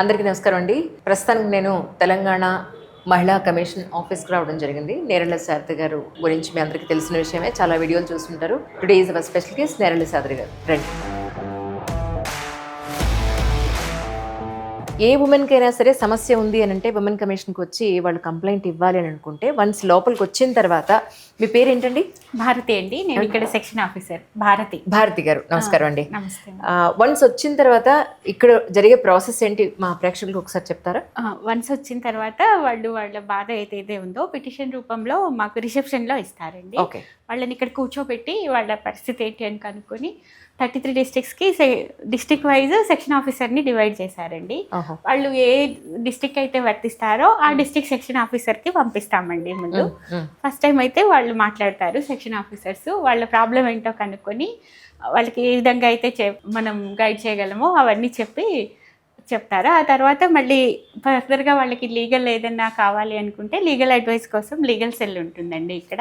అందరికీ నమస్కారం అండి. ప్రస్తుతానికి నేను తెలంగాణ మహిళా కమిషన్ ఆఫీస్కి రావడం జరిగింది. నేరెళ్ళ శారద గారు గురించి మీ అందరికీ తెలిసిన విషయమే, చాలా వీడియోలు చూస్తుంటారు. Today is our special guest Nerella Sharada గారు. రండి. ఏ ఉమెన్కైనా సరే సమస్య ఉంది అని అంటే ఉమెన్ కమిషన్కి వచ్చి వాళ్ళు కంప్లైంట్ ఇవ్వాలి అని అనుకుంటే వన్స్ లోపలికి వచ్చిన తర్వాత, మీ పేరు ఏంటండి? భారతి అండి. నేను ఇక్కడ సెక్షన్ ఆఫీసర్ భారతి. భారతి గారు, నమస్కారం అండి. నమస్తే. వన్స్ వచ్చిన తర్వాత ఇక్కడ జరిగే ప్రాసెస్ ఏంటి మా ప్రేక్షకులకు ఒకసారి చెప్తారా? వన్స్ వచ్చిన తర్వాత వాళ్ళ బాధ ఏదైతే ఉందో పిటిషన్ రూపంలో మాకు రిసెప్షన్లో ఇస్తారండి. ఓకే. వాళ్ళని ఇక్కడ కూర్చోబెట్టి వాళ్ళ పరిస్థితి ఏంటి అని కనుక్కొని 33 డిస్ట్రిక్ట్స్కి డిస్ట్రిక్ట్ వైజ్ సెక్షన్ ఆఫీసర్ని డివైడ్ చేశారండి. వాళ్ళు ఏ డిస్ట్రిక్ట్ అయితే వర్తిస్తారో ఆ డిస్ట్రిక్ట్ సెక్షన్ ఆఫీసర్కి పంపిస్తామండి. ముందు ఫస్ట్ టైం అయితే వాళ్ళు మాట్లాడతారు సెక్షన్ ఆఫీసర్స్, వాళ్ళ ప్రాబ్లం ఏంటో కనుక్కొని వాళ్ళకి ఏ విధంగా అయితే మనం గైడ్ చేయగలమో అవన్నీ చెప్పి చెప్తారు. ఆ తర్వాత మళ్ళీ ఫర్దర్గా వాళ్ళకి లీగల్ ఏదన్నా కావాలి అనుకుంటే లీగల్ అడ్వైస్ కోసం లీగల్ సెల్ ఉంటుందండి ఇక్కడ.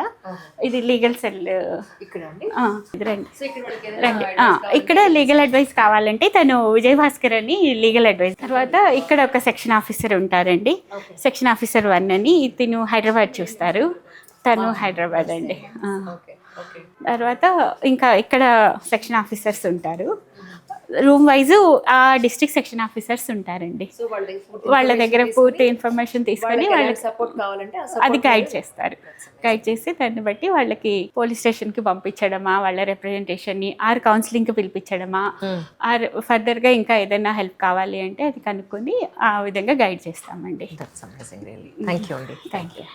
ఇది లీగల్ సెల్ ఇక్కడ లీగల్ అడ్వైస్ కావాలంటే తను విజయ్ భాస్కర్ అని లీగల్ అడ్వైస్. తర్వాత ఇక్కడ ఒక సెక్షన్ ఆఫీసర్ ఉంటారండి, సెక్షన్ ఆఫీసర్ 1 అని. తిను హైదరాబాద్ చూస్తారు, తను హైదరాబాద్ అండి. తర్వాత ఇంకా ఇక్కడ సెక్షన్ ఆఫీసర్స్ ఉంటారు, రూమ్ వైజ్ ఆ డిస్ట్రిక్ట్ సెక్షన్ ఆఫీసర్స్ ఉంటారండి. వాళ్ళ దగ్గర పూర్తి ఇన్ఫర్మేషన్ తీసుకొని వాళ్ళకి సపోర్ట్ కావాలంటే అది గైడ్ చేస్తారు. గైడ్ చేసి దాన్ని బట్టి వాళ్ళకి పోలీస్ స్టేషన్కి పంపించడమా, వాళ్ళ రిప్రజెంటేషన్ని ఆర్ కౌన్సిలింగ్కి పిలిపించడమా, ఆర్ ఫర్దర్గా ఇంకా ఏదైనా హెల్ప్ కావాలి అంటే అది కనుక్కొని ఆ విధంగా గైడ్ చేస్తామండి. థ్యాంక్ యూ అండి. Thank you.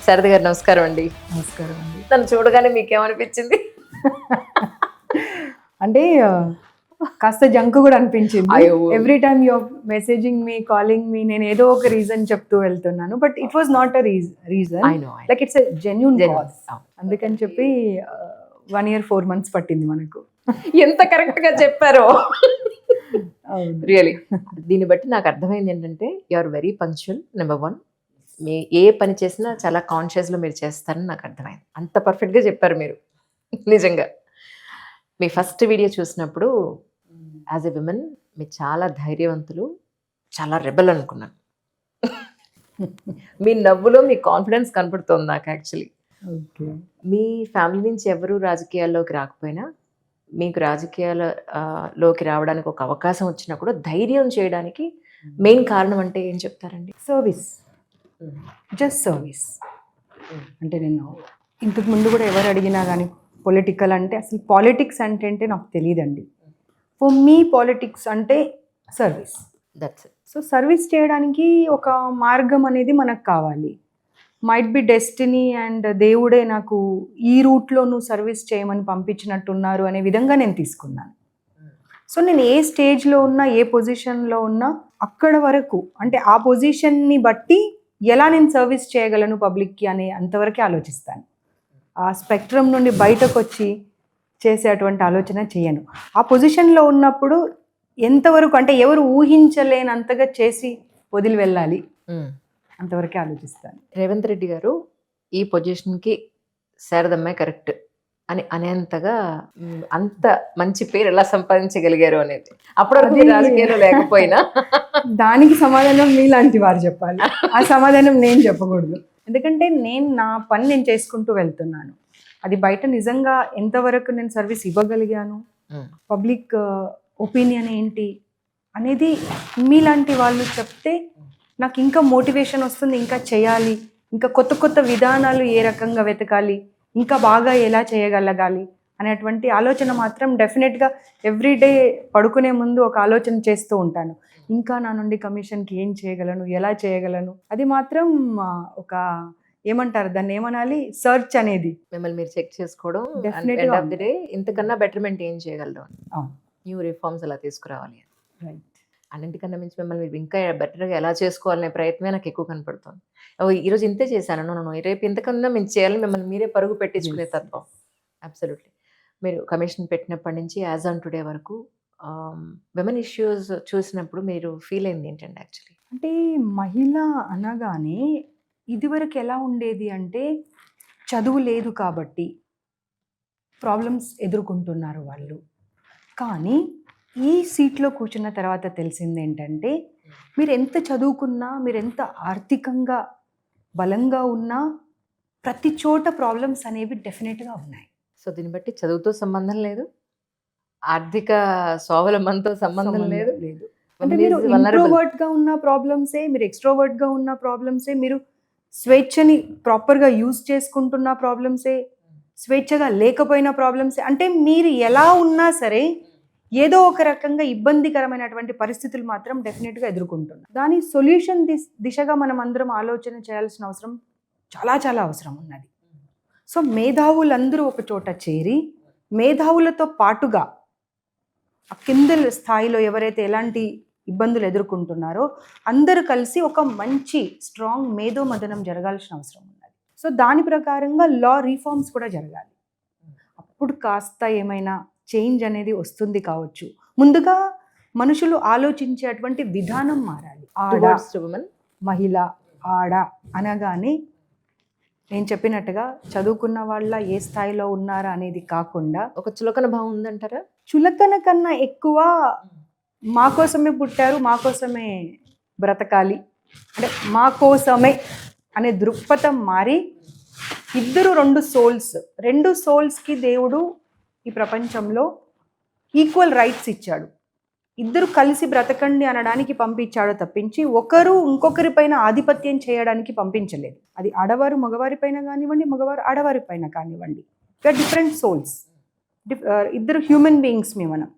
శారద గారు నమస్కారం అండి. నమస్కారం అండి. తను చూడగానే మీకేమనిపించింది? అంటే కాస్త జంక్ కూడా అనిపించింది. Every time your messaging me, calling మీ, నేను ఏదో ఒక రీజన్ చెప్తూ వెళ్తున్నాను. But it was not a reason, like it's a genuine cause. అందుకని చెప్పి 1 year 4 months పట్టింది మనకు. ఎంత కరెక్ట్ గా చెప్పారో. రియలీ దీన్ని బట్టి నాకు అర్థమైంది ఏంటంటే you are very punctual. Number 1, మీ ఏ పని చేసినా చాలా కాన్షియస్లో మీరు చేస్తారని నాకు అర్థమైంది. అంత పర్ఫెక్ట్గా చెప్పారు మీరు నిజంగా. మీ ఫస్ట్ వీడియో చూసినప్పుడు యాజ్ ఎ విమెన్ మీరు చాలా ధైర్యవంతులు, చాలా రెబల్ అనుకున్నాను. మీ నవ్వులో మీ కాన్ఫిడెన్స్ కనపడుతుంది నాకు యాక్చువల్లీ. మీ ఫ్యామిలీ నుంచి ఎవరు రాజకీయాల్లోకి రాకపోయినా మీకు రాజకీయాలలోకి రావడానికి ఒక అవకాశం వచ్చినా కూడా ధైర్యం చేయడానికి మెయిన్ కారణం అంటే ఏం చెప్తారండి? Service, just service. అంటే నేను ఇంతకు ముందు కూడా ఎవరు అడిగినా కానీ పొలిటికల్ అంటే అసలు పాలిటిక్స్ అంటే నాకు తెలియదండి. ఫర్ మీ పాలిటిక్స్ అంటే service. That's it. So service చేయడానికి ఒక మార్గం అనేది మనకు కావాలి. మైట్ బి డెస్టినీ అండ్ దేవుడే నాకు ఈ రూట్లో నువ్వు సర్వీస్ చేయమని పంపించినట్టున్నారు అనే విధంగా నేను తీసుకున్నాను. సో నేను ఏ స్టేజ్లో ఉన్నా, ఏ పొజిషన్లో ఉన్నా అక్కడ వరకు, అంటే ఆ పొజిషన్ని బట్టి ఎలా నేను సర్వీస్ చేయగలను పబ్లిక్కి అనే అంతవరకే ఆలోచిస్తాను. ఆ స్పెక్ట్రమ్ నుండి బయటకు వచ్చి చేసేటువంటి ఆలోచన చేయను. ఆ పొజిషన్లో ఉన్నప్పుడు ఎంతవరకు అంటే ఎవరు ఊహించలేనంతగా చేసి వదిలి వెళ్ళాలి అంతవరకే ఆలోచిస్తాను. రేవంత్ రెడ్డి గారు ఈ పొజిషన్కి శారదమ్మే కరెక్ట్ అని అనేంతగా అంత మంచి పేరు ఎలా సంపాదించగలిగారు అనేది అప్పటివరకు రాజకీయాలు లేకపోయినా దానికి సమాధానం మీలాంటి వారు చెప్పాలి, ఆ సమాధానం నేను చెప్పకూడదు. ఎందుకంటే నా పని నేను చేసుకుంటూ వెళ్తున్నాను. అది బయట నిజంగా ఎంతవరకు నేను సర్వీస్ ఇవ్వగలిగాను, పబ్లిక్ ఒపీనియన్ ఏంటి అనేది మీలాంటి వాళ్ళు చెప్తే నాకు ఇంకా మోటివేషన్ వస్తుంది, ఇంకా చేయాలి, ఇంకా కొత్త కొత్త విధానాలు ఏ రకంగా వెతకాలి, ఇంకా బాగా ఎలా చేయగలగాలి అనేటువంటి ఆలోచన మాత్రం డెఫినెట్గా ఎవ్రీడే పడుకునే ముందు ఒక ఆలోచన చేస్తూ ఉంటాను. ఇంకా నా నుండి కమిషన్కి ఏం చేయగలను, ఎలా చేయగలను, అది మాత్రం ఒక ఏమంటారు దాన్ని, ఏమనాలి, సర్చ్ అనేది. మిమ్మల్ని మీరు చెక్ చేసుకోవడం, డెఫినెట్గా ఇంతకన్నా బెటర్మెంట్ ఏం చేయగలరు, న్యూ రిఫార్మ్స్ ఎలా తీసుకురావాలి, రైట్. అన్నింటికన్నా మించి మిమ్మల్ని ఇంకా బెటర్గా ఎలా చేసుకోవాలనే ప్రయత్నమే నాకు ఎక్కువ కనపడుతుంది. ఈరోజు ఇంతే చేశాను, నన్ను రేపు ఇంతకన్నా మేము చేయాలని మిమ్మల్ని మీరే పరుగు పెట్టించుకునే తత్వం. అబ్సల్యూట్లీ. మీరు కమిషన్ పెట్టినప్పటి నుంచి యాజ్ ఆన్ టుడే వరకు విమెన్ ఇష్యూస్ చూసినప్పుడు మీరు ఫీల్ అయింది ఏంటండి యాక్చువల్లీ? అంటే మహిళ అనగానే ఇదివరకు ఎలా ఉండేది అంటే చదువు లేదు కాబట్టి ప్రాబ్లమ్స్ ఎదుర్కొంటున్నారు వాళ్ళు. కానీ ఈ సీట్లో కూర్చున్న తర్వాత తెలిసింది ఏంటంటే మీరు ఎంత చదువుకున్నా, మీరు ఎంత ఆర్థికంగా బలంగా ఉన్నా ప్రతి చోట ప్రాబ్లమ్స్ అనేవి డెఫినెట్గా ఉన్నాయి. సో దీన్ని బట్టి చదువుతో సంబంధం లేదు, ఆర్థిక స్వావలంబనతో సంబంధం లేదు. అంటే మీరు ఇంట్రోవర్ట్గా ఉన్న ప్రాబ్లమ్సే, మీరు ఎక్స్ట్రోవర్ట్గా ఉన్న ప్రాబ్లమ్సే, మీరు స్వేచ్ఛని ప్రాపర్గా యూజ్ చేసుకుంటున్న ప్రాబ్లమ్సే, స్వేచ్ఛగా లేకపోయిన ప్రాబ్లమ్సే. అంటే మీరు ఎలా ఉన్నా సరే ఏదో ఒక రకంగా ఇబ్బందికరమైనటువంటి పరిస్థితులు మాత్రం డెఫినెట్గా ఎదుర్కొంటున్నారు. దాని సొల్యూషన్ దిశగా మనం అందరం ఆలోచన చేయాల్సిన అవసరం చాలా చాలా అవసరం ఉన్నది. సో మేధావులందరూ ఒక చోట చేరి మేధావులతో పాటుగా ఆ కింద స్థాయిలో ఎవరైతే ఎలాంటి ఇబ్బందులు ఎదుర్కొంటున్నారో అందరూ కలిసి ఒక మంచి స్ట్రాంగ్ మేధోమథనం జరగాల్సిన అవసరం ఉన్నది. సో దాని ప్రకారంగా లా రిఫార్మ్స్ కూడా జరగాలి. అప్పుడు కాస్త ఏమైనా చేంజ్ అనేది వస్తుంది కావచ్చు. ముందుగా మనుషులు ఆలోచించేటువంటి విధానం మారాలి. మహిళ ఆడ అనగానే నేను చెప్పినట్టుగా చదువుకున్న వాళ్ళ ఏ స్థాయిలో ఉన్నారా అనేది కాకుండా ఒక చులకన భావం ఉందంటారా? చులకన కన్నా ఎక్కువ మా కోసమే పుట్టారు, మా కోసమే బ్రతకాలి, అంటే మా కోసమే అనే దృక్పథం మారి రెండు సోల్స్కి దేవుడు ఈ ప్రపంచంలో ఈక్వల్ రైట్స్ ఇచ్చాడు. ఇద్దరు కలిసి బ్రతకండి అనడానికి పంపించాడు తప్పించి ఒకరు ఇంకొకరి పైన ఆధిపత్యం చేయడానికి పంపించలేదు. అది ఆడవారు మగవారి పైన కానివ్వండి, మగవారు ఆడవారి పైన కానివ్వండి. డిఫరెంట్ సోల్స్, ఇద్దరు హ్యూమన్ బీయింగ్స్. మనం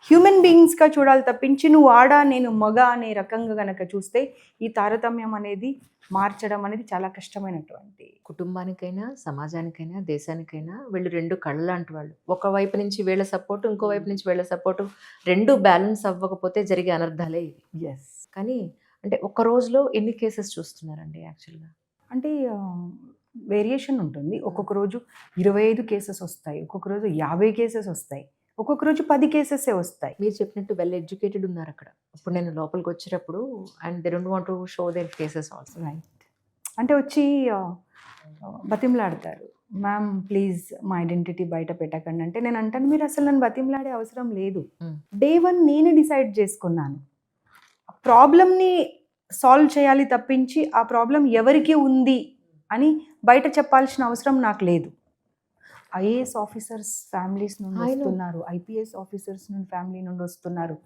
హ్యూమన్ బీయింగ్స్గా చూడాలి తప్పించి నువ్వు ఆడ నేను మగ అనే రకంగా గనక చూస్తే ఈ తారతమ్యం అనేది మార్చడం అనేది చాలా కష్టమైనటువంటి. కుటుంబానికైనా, సమాజానికైనా, దేశానికైనా వీళ్ళు రెండు కళ్ళ లాంటి వాళ్ళు. ఒకవైపు నుంచి వీళ్ళ సపోర్టు, ఇంకో వైపు నుంచి వీళ్ళ సపోర్టు, రెండు బ్యాలెన్స్ అవ్వకపోతే జరిగే అనర్థాలే ఇవి. కానీ అంటే ఒక రోజులో ఎన్ని కేసెస్ చూస్తున్నారండి యాక్చువల్గా? అంటే వేరియేషన్ ఉంటుంది. ఒక్కొక్క రోజు 25 కేసెస్ వస్తాయి, ఒక్కొక్క రోజు 50 కేసెస్ వస్తాయి, ఒక్కొక్క రోజు 10 కేసెసే వస్తాయి. మీరు చెప్పినట్టు వెల్ ఎడ్యుకేటెడ్ ఉన్నారు అక్కడ. ఇప్పుడు నేను లోపలికి వచ్చేటప్పుడు and they don't want to show their cases also. Right. అంటే వచ్చి బతిమలాడతారు, మ్యామ్ ప్లీజ్ మా ఐడెంటిటీ బయట పెట్టకండి అంటే నేను అంటాను మీరు అసలు నన్ను బతిమలాడే అవసరం లేదు. డే 1 నేనే డిసైడ్ చేసుకున్నాను ప్రాబ్లమ్ని సాల్వ్ చేయాలి తప్పించి ఆ ప్రాబ్లం ఎవరికి ఉంది అని బయట చెప్పాల్సిన అవసరం నాకు లేదు. ఐఏఎస్ ఆఫీసర్స్ ఫ్యామిలీస్ నుండి వస్తున్నారు, ఐపీఎస్ ఆఫీసర్స్ నుండి ఫ్యామిలీ నుండి వస్తున్నారు,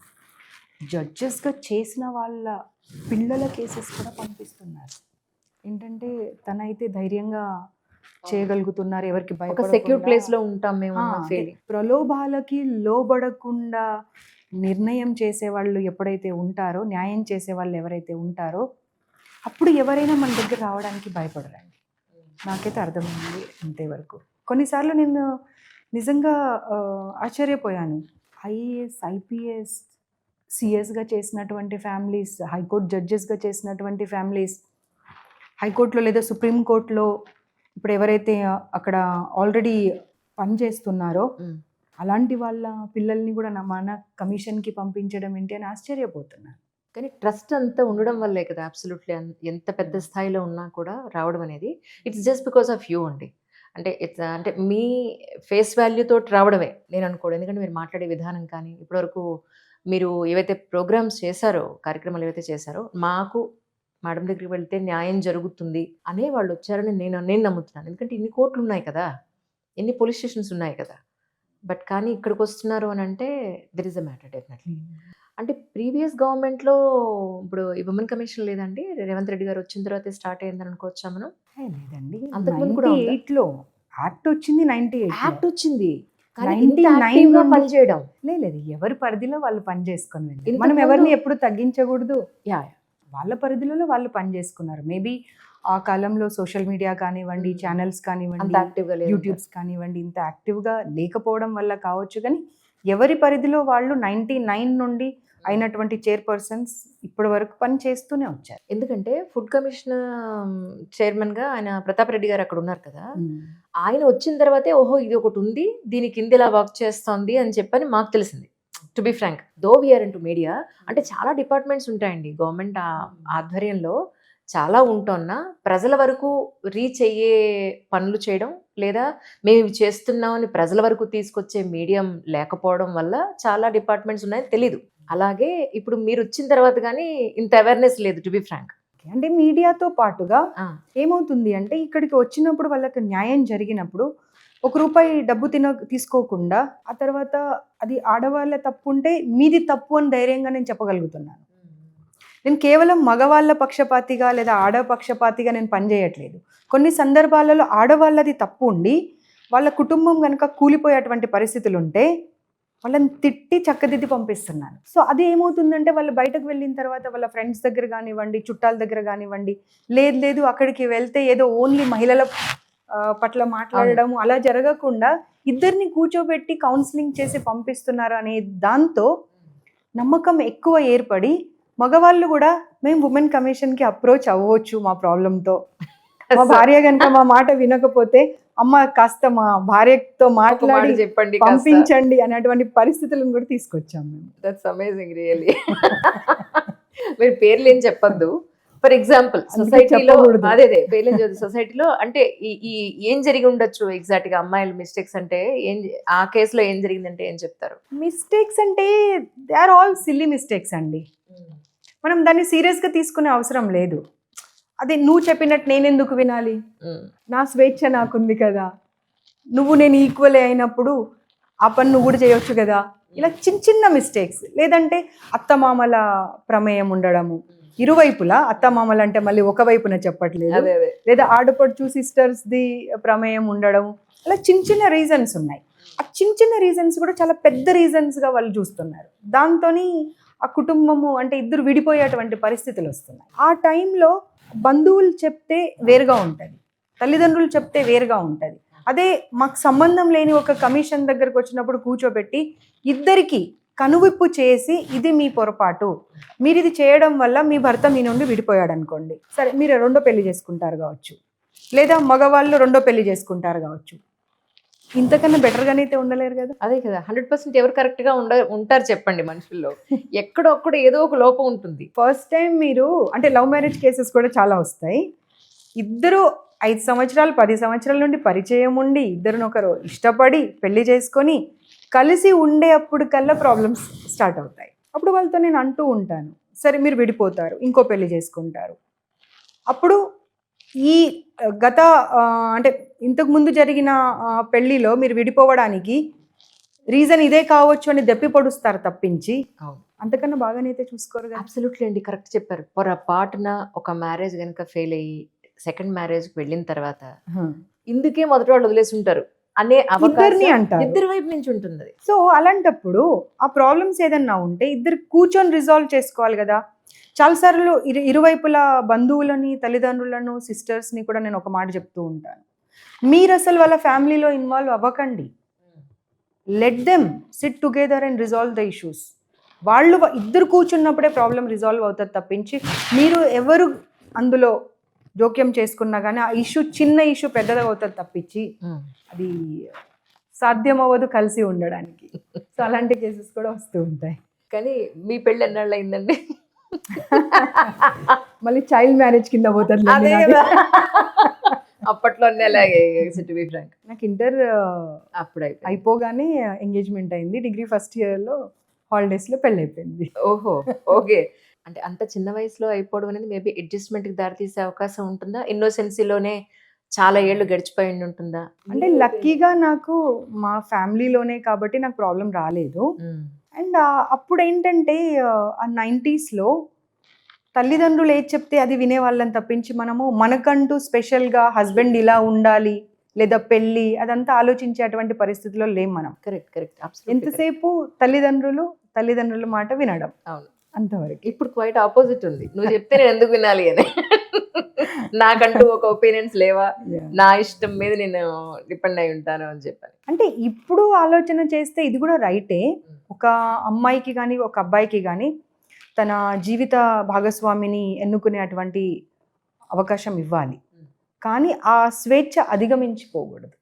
జడ్జెస్గా చేసిన వాళ్ళ పిల్లల కేసెస్ కూడా పంపిస్తున్నారు. ఏంటంటే తనైతే ధైర్యంగా చేయగలుగుతున్నారు, ఎవరికి సెక్యూర్ ప్లేస్లో ఉంటాం మేము. ప్రలోభాలకి లోబడకుండా నిర్ణయం చేసేవాళ్ళు ఎప్పుడైతే ఉంటారో, న్యాయం చేసే వాళ్ళు ఎవరైతే ఉంటారో అప్పుడు ఎవరైనా మన దగ్గర రావడానికి భయపడరండి. నాకైతే అర్థమైంది అంతేవరకు. కొన్నిసార్లు నేను నిజంగా ఆశ్చర్యపోయాను. ఐఏఎస్, ఐపీఎస్, సిఎస్గా చేసినటువంటి ఫ్యామిలీస్, హైకోర్టు జడ్జెస్గా చేసినటువంటి ఫ్యామిలీస్, హైకోర్టులో లేదా సుప్రీంకోర్టులో ఇప్పుడు ఎవరైతే అక్కడ ఆల్రెడీ పనిచేస్తున్నారో అలాంటి వాళ్ళ పిల్లల్ని కూడా మన కమిషన్కి పంపించడం ఏంటి అని ఆశ్చర్యపోతున్నాను. కానీ ట్రస్ట్ అంతా ఉండడం వల్లే కదా అబ్సల్యూట్లీ. ఎంత పెద్ద స్థాయిలో ఉన్నా కూడా రావడం అనేది it's just because of you అండి. అంటే మీ ఫేస్ వాల్యూతో రావడమే నేను అనుకోవడం. ఎందుకంటే మీరు మాట్లాడే విధానం కానీ ఇప్పటివరకు మీరు ఏవైతే ప్రోగ్రామ్స్ చేశారో, కార్యక్రమాలు ఏవైతే చేశారో, మాకు మేడం దగ్గరికి వెళ్తే న్యాయం జరుగుతుంది అనే వాళ్ళు వచ్చారని నేను నమ్ముతున్నాను. ఎందుకంటే ఇన్ని కోర్టులు ఉన్నాయి కదా, ఎన్ని పోలీస్ స్టేషన్స్ ఉన్నాయి కదా. బట్ కానీ ఇక్కడికి వస్తున్నారు అని అంటే there is a matter definitely. అంటే ప్రీవియస్ గవర్నమెంట్లో ఇప్పుడు ఈ ఉమెన్ కమిషన్ లేదండి, రేవంత్ రెడ్డి గారు వచ్చిన తర్వాత స్టార్ట్ అయిందని అనుకోవచ్చా మనం? లేదండి, అంతకుముందు కూడా 98లో యాక్ట్ వచ్చింది. 98 యాక్ట్ వచ్చింది, 99 పనిచేయడం లేదు. ఎవరి పరిధిలో వాళ్ళు పని చేసుకొని వెళ్ళి మనం ఎవరిని ఎప్పుడు తగ్గించకూడదు. వాళ్ళ పరిధిలో వాళ్ళు పని చేసుకున్నారు. మేబీ ఆ కాలంలో సోషల్ మీడియా కానివ్వండి, ఛానల్స్ కానివ్వండి, యూట్యూబ్స్ కానివ్వండి ఇంత యాక్టివ్గా లేకపోవడం వల్ల కావచ్చు. కానీ ఎవరి పరిధిలో వాళ్ళు 99 నుండి అయినటువంటి చైర్పర్సన్స్ ఇప్పటి వరకు పని చేస్తూనే వచ్చారు. ఎందుకంటే ఫుడ్ కమిషన్ చైర్మన్గా ఆయన ప్రతాప్ రెడ్డి గారు అక్కడ ఉన్నారు కదా, ఆయన వచ్చిన తర్వాతే ఓహో ఇది ఒకటి ఉంది, దీని కింద ఇలా వర్క్ చేస్తోంది అని చెప్పని మాకు తెలిసింది. To be frank, though we're into media, అంటే చాలా డిపార్ట్మెంట్స్ ఉంటాయండి గవర్నమెంట్ ఆధ్వర్యంలో. చాలా ఉంటున్నా ప్రజల వరకు రీచ్ అయ్యే పనులు చేయడం, లేదా మేము ఇవి చేస్తున్నామని ప్రజల వరకు తీసుకొచ్చే మీడియం లేకపోవడం వల్ల చాలా డిపార్ట్మెంట్స్ ఉన్నాయని తెలీదు. అలాగే ఇప్పుడు మీరు వచ్చిన తర్వాత కానీ ఇంత అవేర్నెస్ లేదు, టు బి ఫ్రాంక్. అంటే మీడియాతో పాటుగా ఏమవుతుంది అంటే ఇక్కడికి వచ్చినప్పుడు వాళ్ళకి న్యాయం జరిగినప్పుడు ₹1 డబ్బు తీసుకోకుండా ఆ తర్వాత అది ఆడవాళ్ళ తప్పు ఉంటే మీది తప్పు అని ధైర్యంగా నేను చెప్పగలుగుతున్నాను. నేను కేవలం మగవాళ్ళ పక్షపాతిగా లేదా ఆడపక్షపాతిగా నేను పనిచేయట్లేదు. కొన్ని సందర్భాలలో ఆడవాళ్ళది తప్పు ఉండి వాళ్ళ కుటుంబం కనుక కూలిపోయేటువంటి పరిస్థితులు ఉంటే వాళ్ళని తిట్టి చక్కదిద్ది పంపిస్తున్నాను. సో అది ఏమవుతుందంటే వాళ్ళు బయటకు వెళ్ళిన తర్వాత వాళ్ళ ఫ్రెండ్స్ దగ్గర కానివ్వండి, చుట్టాల దగ్గర కానివ్వండి, లేదు అక్కడికి వెళ్తే ఏదో ఓన్లీ మహిళల పట్ల మాట్లాడడం అలా జరగకుండా ఇద్దరిని కూర్చోబెట్టి కౌన్సిలింగ్ చేసి పంపిస్తున్నారు అనే దాంతో నమ్మకం ఎక్కువ ఏర్పడి మగవాళ్ళు కూడా మేము ఉమెన్ కమిషన్కి అప్రోచ్ అవ్వచ్చు మా ప్రాబ్లంతో. మా భార్య కనుక మా మాట వినకపోతే అమ్మ కాస్త మా భార్యతో మాట్లాడి చెప్పండి, పంపించండి అనేటువంటి పరిస్థితులను కూడా తీసుకొచ్చాం మేము. That's amazing really. మీరు పేర్లు ఏం చెప్పొద్దు. ఫర్ ఎగ్జాంపుల్ సొసైటీలో, అదే పేర్లు సొసైటీలో అంటే ఈ ఏం జరిగి ఉండొచ్చు ఎగ్జాక్ట్ గా అమ్మాయిల మిస్టేక్స్ అంటే ఆ కేసులో ఏం జరిగిందంటే ఏం చెప్తారు? మిస్టేక్స్ అంటే they are all silly mistakes అండి. మనం దాన్ని సీరియస్గా తీసుకునే అవసరం లేదు. అదే నువ్వు చెప్పినట్టు నేను ఎందుకు వినాలి, నా స్వేచ్ఛ నాకుంది కదా, నేను ఈక్వలే అయినప్పుడు ఆ పని నువ్వు కూడా చేయొచ్చు కదా, ఇలా చిన్న మిస్టేక్స్. లేదంటే అత్తమామల ప్రమేయం ఉండడము, ఇరువైపులా అత్తమామలు అంటే మళ్ళీ ఒకవైపున చెప్పట్లేదు, లేదా ఆడపడుచు సిస్టర్స్ది ప్రమేయం ఉండడం, అలా చిన్న రీజన్స్ ఉన్నాయి. ఆ చిన్న రీజన్స్ కూడా చాలా పెద్ద రీజన్స్గా వాళ్ళు చూస్తున్నారు. దాంతో ఆ కుటుంబము అంటే ఇద్దరు విడిపోయేటువంటి పరిస్థితులు వస్తున్నాయి. ఆ టైంలో బంధువులు చెప్తే వేరుగా ఉంటుంది, తల్లిదండ్రులు చెప్తే వేరుగా ఉంటుంది. అదే మాకు సంబంధం లేని ఒక కమిషన్ దగ్గరకు వచ్చినప్పుడు కూర్చోబెట్టి ఇద్దరికి కనువిప్పు చేసి ఇది మీ పొరపాటు, మీరు ఇది చేయడం వల్ల మీ భర్త మీ నుండి విడిపోయాడు అనుకోండి, సరే మీరు రెండో పెళ్లి చేసుకుంటారు కావచ్చు, లేదా మగవాళ్ళు రెండో పెళ్లి చేసుకుంటారు కావచ్చు, ఇంతకన్నా బెటర్గానే అయితే ఉండలేరు కదా. అదే కదా, 100% ఎవరు కరెక్ట్ గా ఉంటారు చెప్పండి మనుషుల్లో? ఎక్కడొక్కడ ఏదో ఒక లోపం ఉంటుంది. ఫస్ట్ టైం మీరు అంటే లవ్ మ్యారేజ్ కేసెస్ కూడా చాలా వస్తాయి. ఇద్దరు 5 సంవత్సరాలు 10 సంవత్సరాల నుండి పరిచయం ఉండి ఇద్దరినొకరు ఇష్టపడి పెళ్లి చేసుకొని కలిసి ఉండే అప్పుడు కల్లా ప్రాబ్లమ్స్ స్టార్ట్ అవుతాయి. అప్పుడు వాళ్ళతో నేను అంటూ ఉంటాను, సరే మీరు విడిపోతారు, ఇంకో పెళ్లి చేసుకుంటారు. అప్పుడు ఈ గత అంటే ఇంతకు ముందు జరిగిన పెళ్లిలో మీరు విడిపోవడానికి రీజన్ ఇదే కావచ్చు అని దెప్పి పొడుస్తారు తప్పించి అంతకన్నా బాగానైతే చూసుకోరు కదా. అబ్సల్యూట్లీ అండి, కరెక్ట్ చెప్పారు. పొరపాటున ఒక మ్యారేజ్ కనుక ఫెయిల్ అయ్యి సెకండ్ మ్యారేజ్కి వెళ్ళిన తర్వాత ఇందుకే మొదటి వాళ్ళు వదిలేసి ఉంటారు అనే ఇద్దరిని అంటారు, ఇద్దరి వైపు నుంచి ఉంటుంది. సో అలాంటప్పుడు ఆ ప్రాబ్లమ్స్ ఏదన్నా ఉంటే ఇద్దరు కూర్చొని రిజాల్వ్ చేసుకోవాలి కదా. చాలాసార్లు ఇరువైపులా బంధువులని, తల్లిదండ్రులను, సిస్టర్స్ని కూడా నేను ఒక మాట చెప్తూ ఉంటాను, మీరు అసలు వాళ్ళ ఫ్యామిలీలో ఇన్వాల్వ్ అవ్వకండి. Let them SIT together and resolve the issues. వాళ్ళు ఇద్దరు కూర్చున్నప్పుడే ప్రాబ్లం రిజాల్వ్ అవుతుంది తప్పించి మీరు ఎవరు అందులో జోక్యం చేసుకున్నా కానీ ఆ ఇష్యూ చిన్న ఇష్యూ పెద్దగా అవుతుంది తప్పించి అది సాధ్యం అవ్వదు కలిసి ఉండడానికి. సో అలాంటి కేసెస్ కూడా వస్తూ ఉంటాయి. కానీ మీ పెళ్ళి ఎన్నాళ్ళు అయిందండి? మళ్ళీ చైల్డ్ మ్యారేజ్ కింద పోతుంది. అప్పట్లో అలాగే నాకు ఇంటర్ అప్పుడు అయిపోగానే ఎంగేజ్మెంట్ అయింది. డిగ్రీ ఫస్ట్ ఇయర్లో హాలిడేస్లో పెళ్ళి అయిపోయింది. ఓహో, ఓకే. అంటే అంత చిన్న వయసులో అయిపోవడం అనేది మేబీ అడ్జస్ట్మెంట్కి దారితీసే అవకాశం ఉంటుందా? ఇన్నోసెన్సీలోనే చాలా ఏళ్ళు గడిచిపోయి ఉంటుందా? అంటే లక్కీగా నాకు మా ఫ్యామిలీలోనే కాబట్టి నాకు ప్రాబ్లం రాలేదు. అండ్ అప్పుడు ఏంటంటే ఆ 90sలో తల్లిదండ్రులు ఏది చెప్తే అది వినేవాళ్ళని తప్పించి మనకంటూ స్పెషల్గా హస్బెండ్ ఇలా ఉండాలి లేదా పెళ్ళి అదంతా ఆలోచించేటువంటి పరిస్థితిలో లేం మనం. కరెక్ట్. ఎంతసేపు తల్లిదండ్రుల మాట వినడం, అవును, అంతవరకు. ఇప్పుడు క్వైట్ ఆపోజిట్ ఉంది. నువ్వు చెప్తే నేను ఎందుకు వినాలి అని, నాకంటూ ఒక ఒపీనియన్స్ లేవా, నా ఇష్టం మీద నేను డిపెండ్ అయి ఉంటాను అని చెప్పాను. అంటే ఇప్పుడు ఆలోచన చేస్తే ఇది కూడా రైటే. ఒక అమ్మాయికి కానీ ఒక అబ్బాయికి కానీ తన జీవిత భాగస్వామిని ఎన్నుకునేటువంటి అవకాశం ఇవ్వాలి, కానీ ఆ స్వేచ్ఛ అధిగమించిపోకూడదు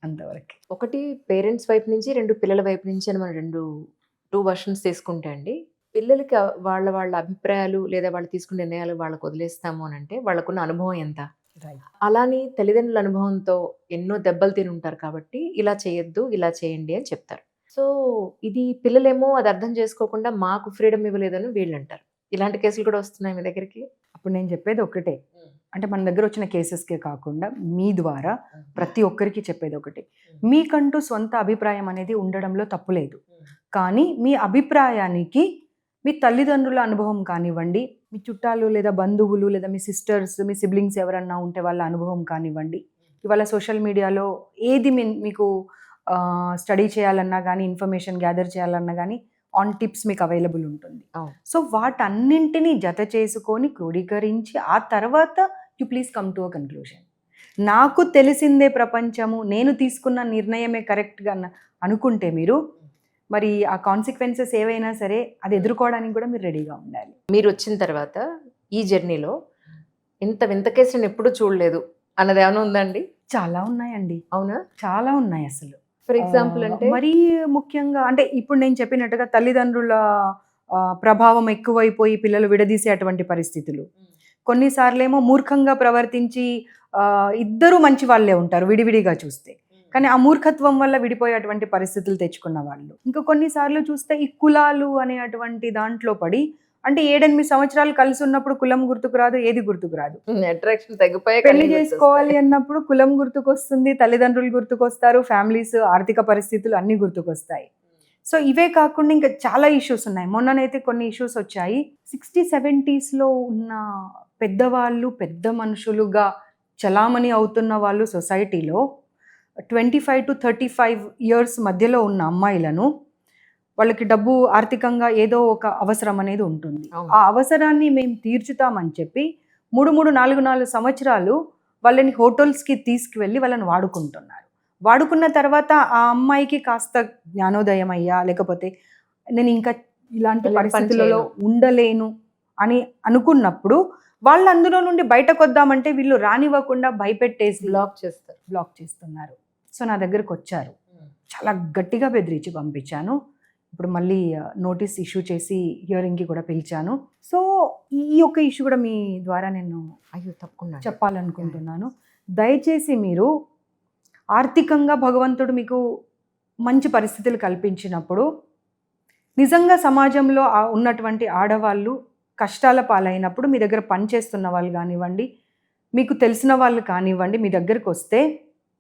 అంతవరకు. ఒకటి పేరెంట్స్ వైపు నుంచి, 2 పిల్లల వైపు నుంచి అని మనం 2 2 వర్షన్స్ తీసుకుంటే అండి, పిల్లలకి వాళ్ళ వాళ్ళ అభిప్రాయాలు లేదా వాళ్ళు తీసుకునే నిర్ణయాలు వాళ్ళకి వదిలేస్తాము అనంటే వాళ్ళకున్న అనుభవం ఎంత? రైట్. అలాని తల్లిదండ్రుల అనుభవంతో ఎన్నో దెబ్బలు తిని ఉంటారు కాబట్టి, ఇలా చేయొద్దు, ఇలా చేయండి అని చెప్తారు. సో, ఇది పిల్లలేమో అది అర్థం చేసుకోకుండా మాకు ఫ్రీడమ్ ఇవ్వలేదని వీళ్ళంటారు. ఇలాంటి కేసులు కూడా వస్తున్నాయి మీ దగ్గరికి? అప్పుడు నేను చెప్పేది ఒకటే, అంటే మన దగ్గర వచ్చిన కేసెస్కే కాకుండా మీ ద్వారా ప్రతి ఒక్కరికి చెప్పేది ఒకటి, మీకంటూ సొంత అభిప్రాయం అనేది ఉండడంలో తప్పు లేదు. కానీ మీ అభిప్రాయానికి మీ తల్లిదండ్రుల అనుభవం కానివ్వండి, మీ చుట్టాలు లేదా బంధువులు లేదా మీ సిస్టర్స్, మీ సిబ్లింగ్స్ ఎవరన్నా ఉంటే వాళ్ళ అనుభవం కానివ్వండి, ఇవాళ సోషల్ మీడియాలో ఏది మీకు స్టడీ చేయాలన్నా కానీ, ఇన్ఫర్మేషన్ గ్యాదర్ చేయాలన్నా కానీ ఆన్ టిప్స్ మీకు అవైలబుల్ ఉంటుంది. అవును. సో వాటన్నింటినీ జత చేసుకొని క్రోడీకరించి ఆ తర్వాత you please come to a conclusion. నాకు తెలిసిందే ప్రపంచము, నేను తీసుకున్న నిర్ణయమే కరెక్ట్గా అనుకుంటే మీరు మరి ఆ కాన్సిక్వెన్సెస్ ఏవైనా సరే అది ఎదుర్కోవడానికి కూడా మీరు రెడీగా ఉండాలి. మీరొచ్చిన తర్వాత ఈ జర్నీలో ఇంత వింత కేసు నేను ఎప్పుడూ చూడలేదు అన్నది ఏమైనా ఉందండి? చాలా ఉన్నాయండి, అవునా? చాలా ఉన్నాయి అసలు. ఫర్ ఎగ్జాంపుల్ అంటే మరీ ముఖ్యంగా అంటే ఇప్పుడు నేను చెప్పినట్టుగా తల్లిదండ్రుల ప్రభావం ఎక్కువైపోయి పిల్లలు విడదీసేటువంటి పరిస్థితులు, కొన్నిసార్లేమో మూర్ఖంగా ప్రవర్తించి ఇద్దరు మంచి వాళ్ళే ఉంటారు విడివిడిగా చూస్తే, కానీ ఆ మూర్ఖత్వం వల్ల విడిపోయేటువంటి పరిస్థితులు తెచ్చుకున్న వాళ్ళు. ఇంకా కొన్నిసార్లు చూస్తే ఈ కులాలు అనేటువంటి దాంట్లో పడి, అంటే 7-8 సంవత్సరాలు కలిసి ఉన్నప్పుడు కులం గుర్తుకు రాదు, ఏది గుర్తుకు రాదు. అట్రాక్షన్ తగ్గిపోయి పెళ్లి చేసుకోవాలి అన్నప్పుడు కులం గుర్తుకొస్తుంది, తల్లిదండ్రులు గుర్తుకొస్తారు, ఫ్యామిలీస్, ఆర్థిక పరిస్థితులు అన్నీ గుర్తుకొస్తాయి. సో ఇవే కాకుండా ఇంకా చాలా ఇష్యూస్ ఉన్నాయి. మొన్ననైతే కొన్ని ఇష్యూస్ వచ్చాయి. 60-70sలో ఉన్న పెద్దవాళ్ళు, పెద్ద మనుషులుగా చలామణి అవుతున్న వాళ్ళు సొసైటీలో 25 to 35 years మధ్యలో ఉన్న అమ్మాయిలను, వాళ్ళకి డబ్బు ఆర్థికంగా ఏదో ఒక అవసరం అనేది ఉంటుంది. ఆ అవసరాన్ని మేము తీర్చుతామని చెప్పి 3-4 సంవత్సరాలు వాళ్ళని హోటల్స్కి తీసుకువెళ్ళి వాళ్ళని వాడుకుంటున్నారు. వాడుకున్న తర్వాత ఆ అమ్మాయికి కాస్త జ్ఞానోదయం అయ్యా, లేకపోతే నేను ఇంకా ఇలాంటి పరిస్థితులలో ఉండలేను అని అనుకున్నప్పుడు వాళ్ళు అందులో నుండి బయటకు వద్దామంటే వీళ్ళు రానివ్వకుండా భయపెట్టేసి బ్లాక్ చేస్తున్నారు. సో నా దగ్గరకు వచ్చారు, చాలా గట్టిగా బెదిరించి పంపించాను. ఇప్పుడు మళ్ళీ నోటీస్ ఇష్యూ చేసి హియరింగ్కి కూడా పిలిచాను. సో ఈ యొక్క ఇష్యూ కూడా మీ ద్వారా నేను తప్పకుండా చెప్పాలనుకుంటున్నాను. దయచేసి మీరు ఆర్థికంగా భగవంతుడు మీకు మంచి పరిస్థితులు కల్పించినప్పుడు, నిజంగా సమాజంలో ఉన్నటువంటి ఆడవాళ్ళు కష్టాల పాలైనప్పుడు మీ దగ్గర పనిచేస్తున్న వాళ్ళు కానివ్వండి, మీకు తెలిసిన వాళ్ళు కానివ్వండి, మీ దగ్గరకు వస్తే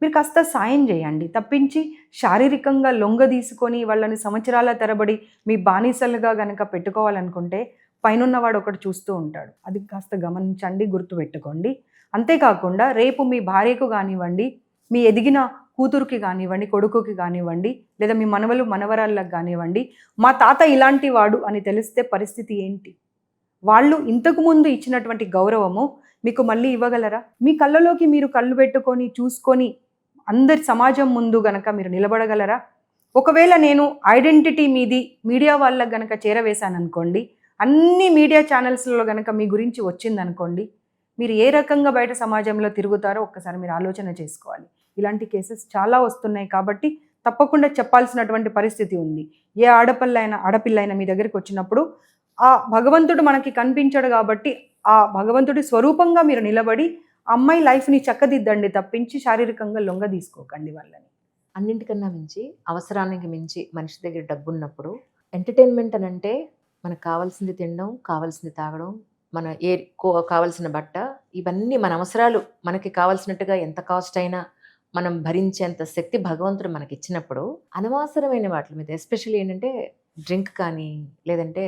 మీరు కాస్త సాయం చేయండి. తప్పించి శారీరకంగా లొంగ తీసుకొని వాళ్ళని సంవత్సరాల తరబడి మీ బానిసలుగా కనుక పెట్టుకోవాలనుకుంటే పైనున్నవాడు ఒకటి చూస్తూ ఉంటాడు. అది కాస్త గమనించండి, గుర్తుపెట్టుకోండి. అంతేకాకుండా రేపు మీ భార్యకు కానివ్వండి, మీ ఎదిగిన కూతురుకి కానివ్వండి, కొడుకుకి కానివ్వండి, లేదా మీ మనవలు మనవరాళ్ళకి కానివ్వండి, మా తాత ఇలాంటి వాడు అని తెలిస్తే పరిస్థితి ఏంటి? వాళ్ళు ఇంతకుముందు ఇచ్చినటువంటి గౌరవము మీకు మళ్ళీ ఇవ్వగలరా? మీ కళ్ళలోకి మీరు కళ్ళు పెట్టుకొని చూసుకొని అందరి సమాజం ముందు గనక మీరు నిలబడగలరా? ఒకవేళ నేను ఐడెంటిటీ మీది మీడియా వాళ్ళకి గనక చేరవేశాను అనుకోండి, అన్ని మీడియా ఛానల్స్లో గనక మీ గురించి వచ్చిందనుకోండి, మీరు ఏ రకంగా బయట సమాజంలో తిరుగుతారో ఒక్కసారి మీరు ఆలోచన చేసుకోవాలి. ఇలాంటి కేసెస్ చాలా వస్తున్నాయి కాబట్టి తప్పకుండా చెప్పాల్సినటువంటి పరిస్థితి ఉంది. ఏ ఆడపిల్లైనా మీ దగ్గరికి వచ్చినప్పుడు ఆ భగవంతుడు మనకి కనిపించడు కాబట్టి ఆ భగవంతుడి స్వరూపంగా మీరు నిలబడి అమ్మాయి లైఫ్ని చక్కదిద్దండి, తప్పించి శారీరకంగా లొంగ తీసుకోకండి వాళ్ళని. అన్నింటికన్నా మించి, అవసరానికి మించి మనిషి దగ్గర డబ్బు ఉన్నప్పుడు ఎంటర్టైన్మెంట్ అని అంటే మనకు కావాల్సింది తినడం, కావాల్సింది తాగడం, మన కావాల్సిన బట్ట, ఇవన్నీ మన అవసరాలు మనకి కావాల్సినట్టుగా ఎంత కాస్ట్ అయినా మనం భరించేంత శక్తి భగవంతుడు మనకి ఇచ్చినప్పుడు అనవసరమైన వాటి మీద, ఎస్పెషల్లీ ఏంటంటే డ్రింక్ కానీ, లేదంటే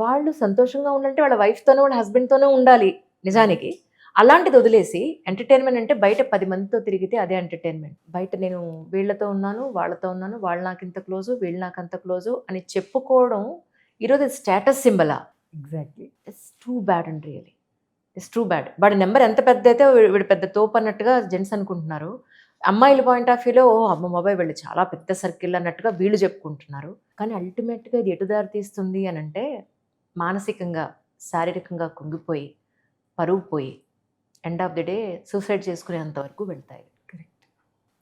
వాళ్ళు సంతోషంగా ఉండాలంటే వాళ్ళ వైఫ్తోనో వాళ్ళ హస్బెండ్తోనో ఉండాలి నిజానికి. అలాంటిది వదిలేసి ఎంటర్టైన్మెంట్ అంటే బయట 10 మందితో తిరిగితే అదే ఎంటర్టైన్మెంట్. బయట నేను వీళ్ళతో ఉన్నాను, వాళ్ళతో ఉన్నాను, వాళ్ళు నాకు ఇంత క్లోజు, వీళ్ళు నాకు అంత క్లోజు అని చెప్పుకోవడం ఈరోజు స్టేటస్ సింబలా? Exactly. It's too bad and really it's too bad. వాడి నెంబర్ ఎంత పెద్ద అయితే వీడు పెద్ద తోపు అన్నట్టుగా జెంట్స్ అనుకుంటున్నారు. అమ్మాయిల పాయింట్ ఆఫ్ వ్యూలో అమ్మ బాబాయ్ వీళ్ళు చాలా పెద్ద సర్కిల్ అన్నట్టుగా వీళ్ళు చెప్పుకుంటున్నారు. కానీ అల్టిమేట్గా ఇది ఎటు దారి తీస్తుంది అని అంటే మానసికంగా, శారీరకంగా కుంగిపోయి, పరువు పోయి, end of the day suicide చేసుకునేంత వరకు వెళ్తాయి. కరెక్ట్.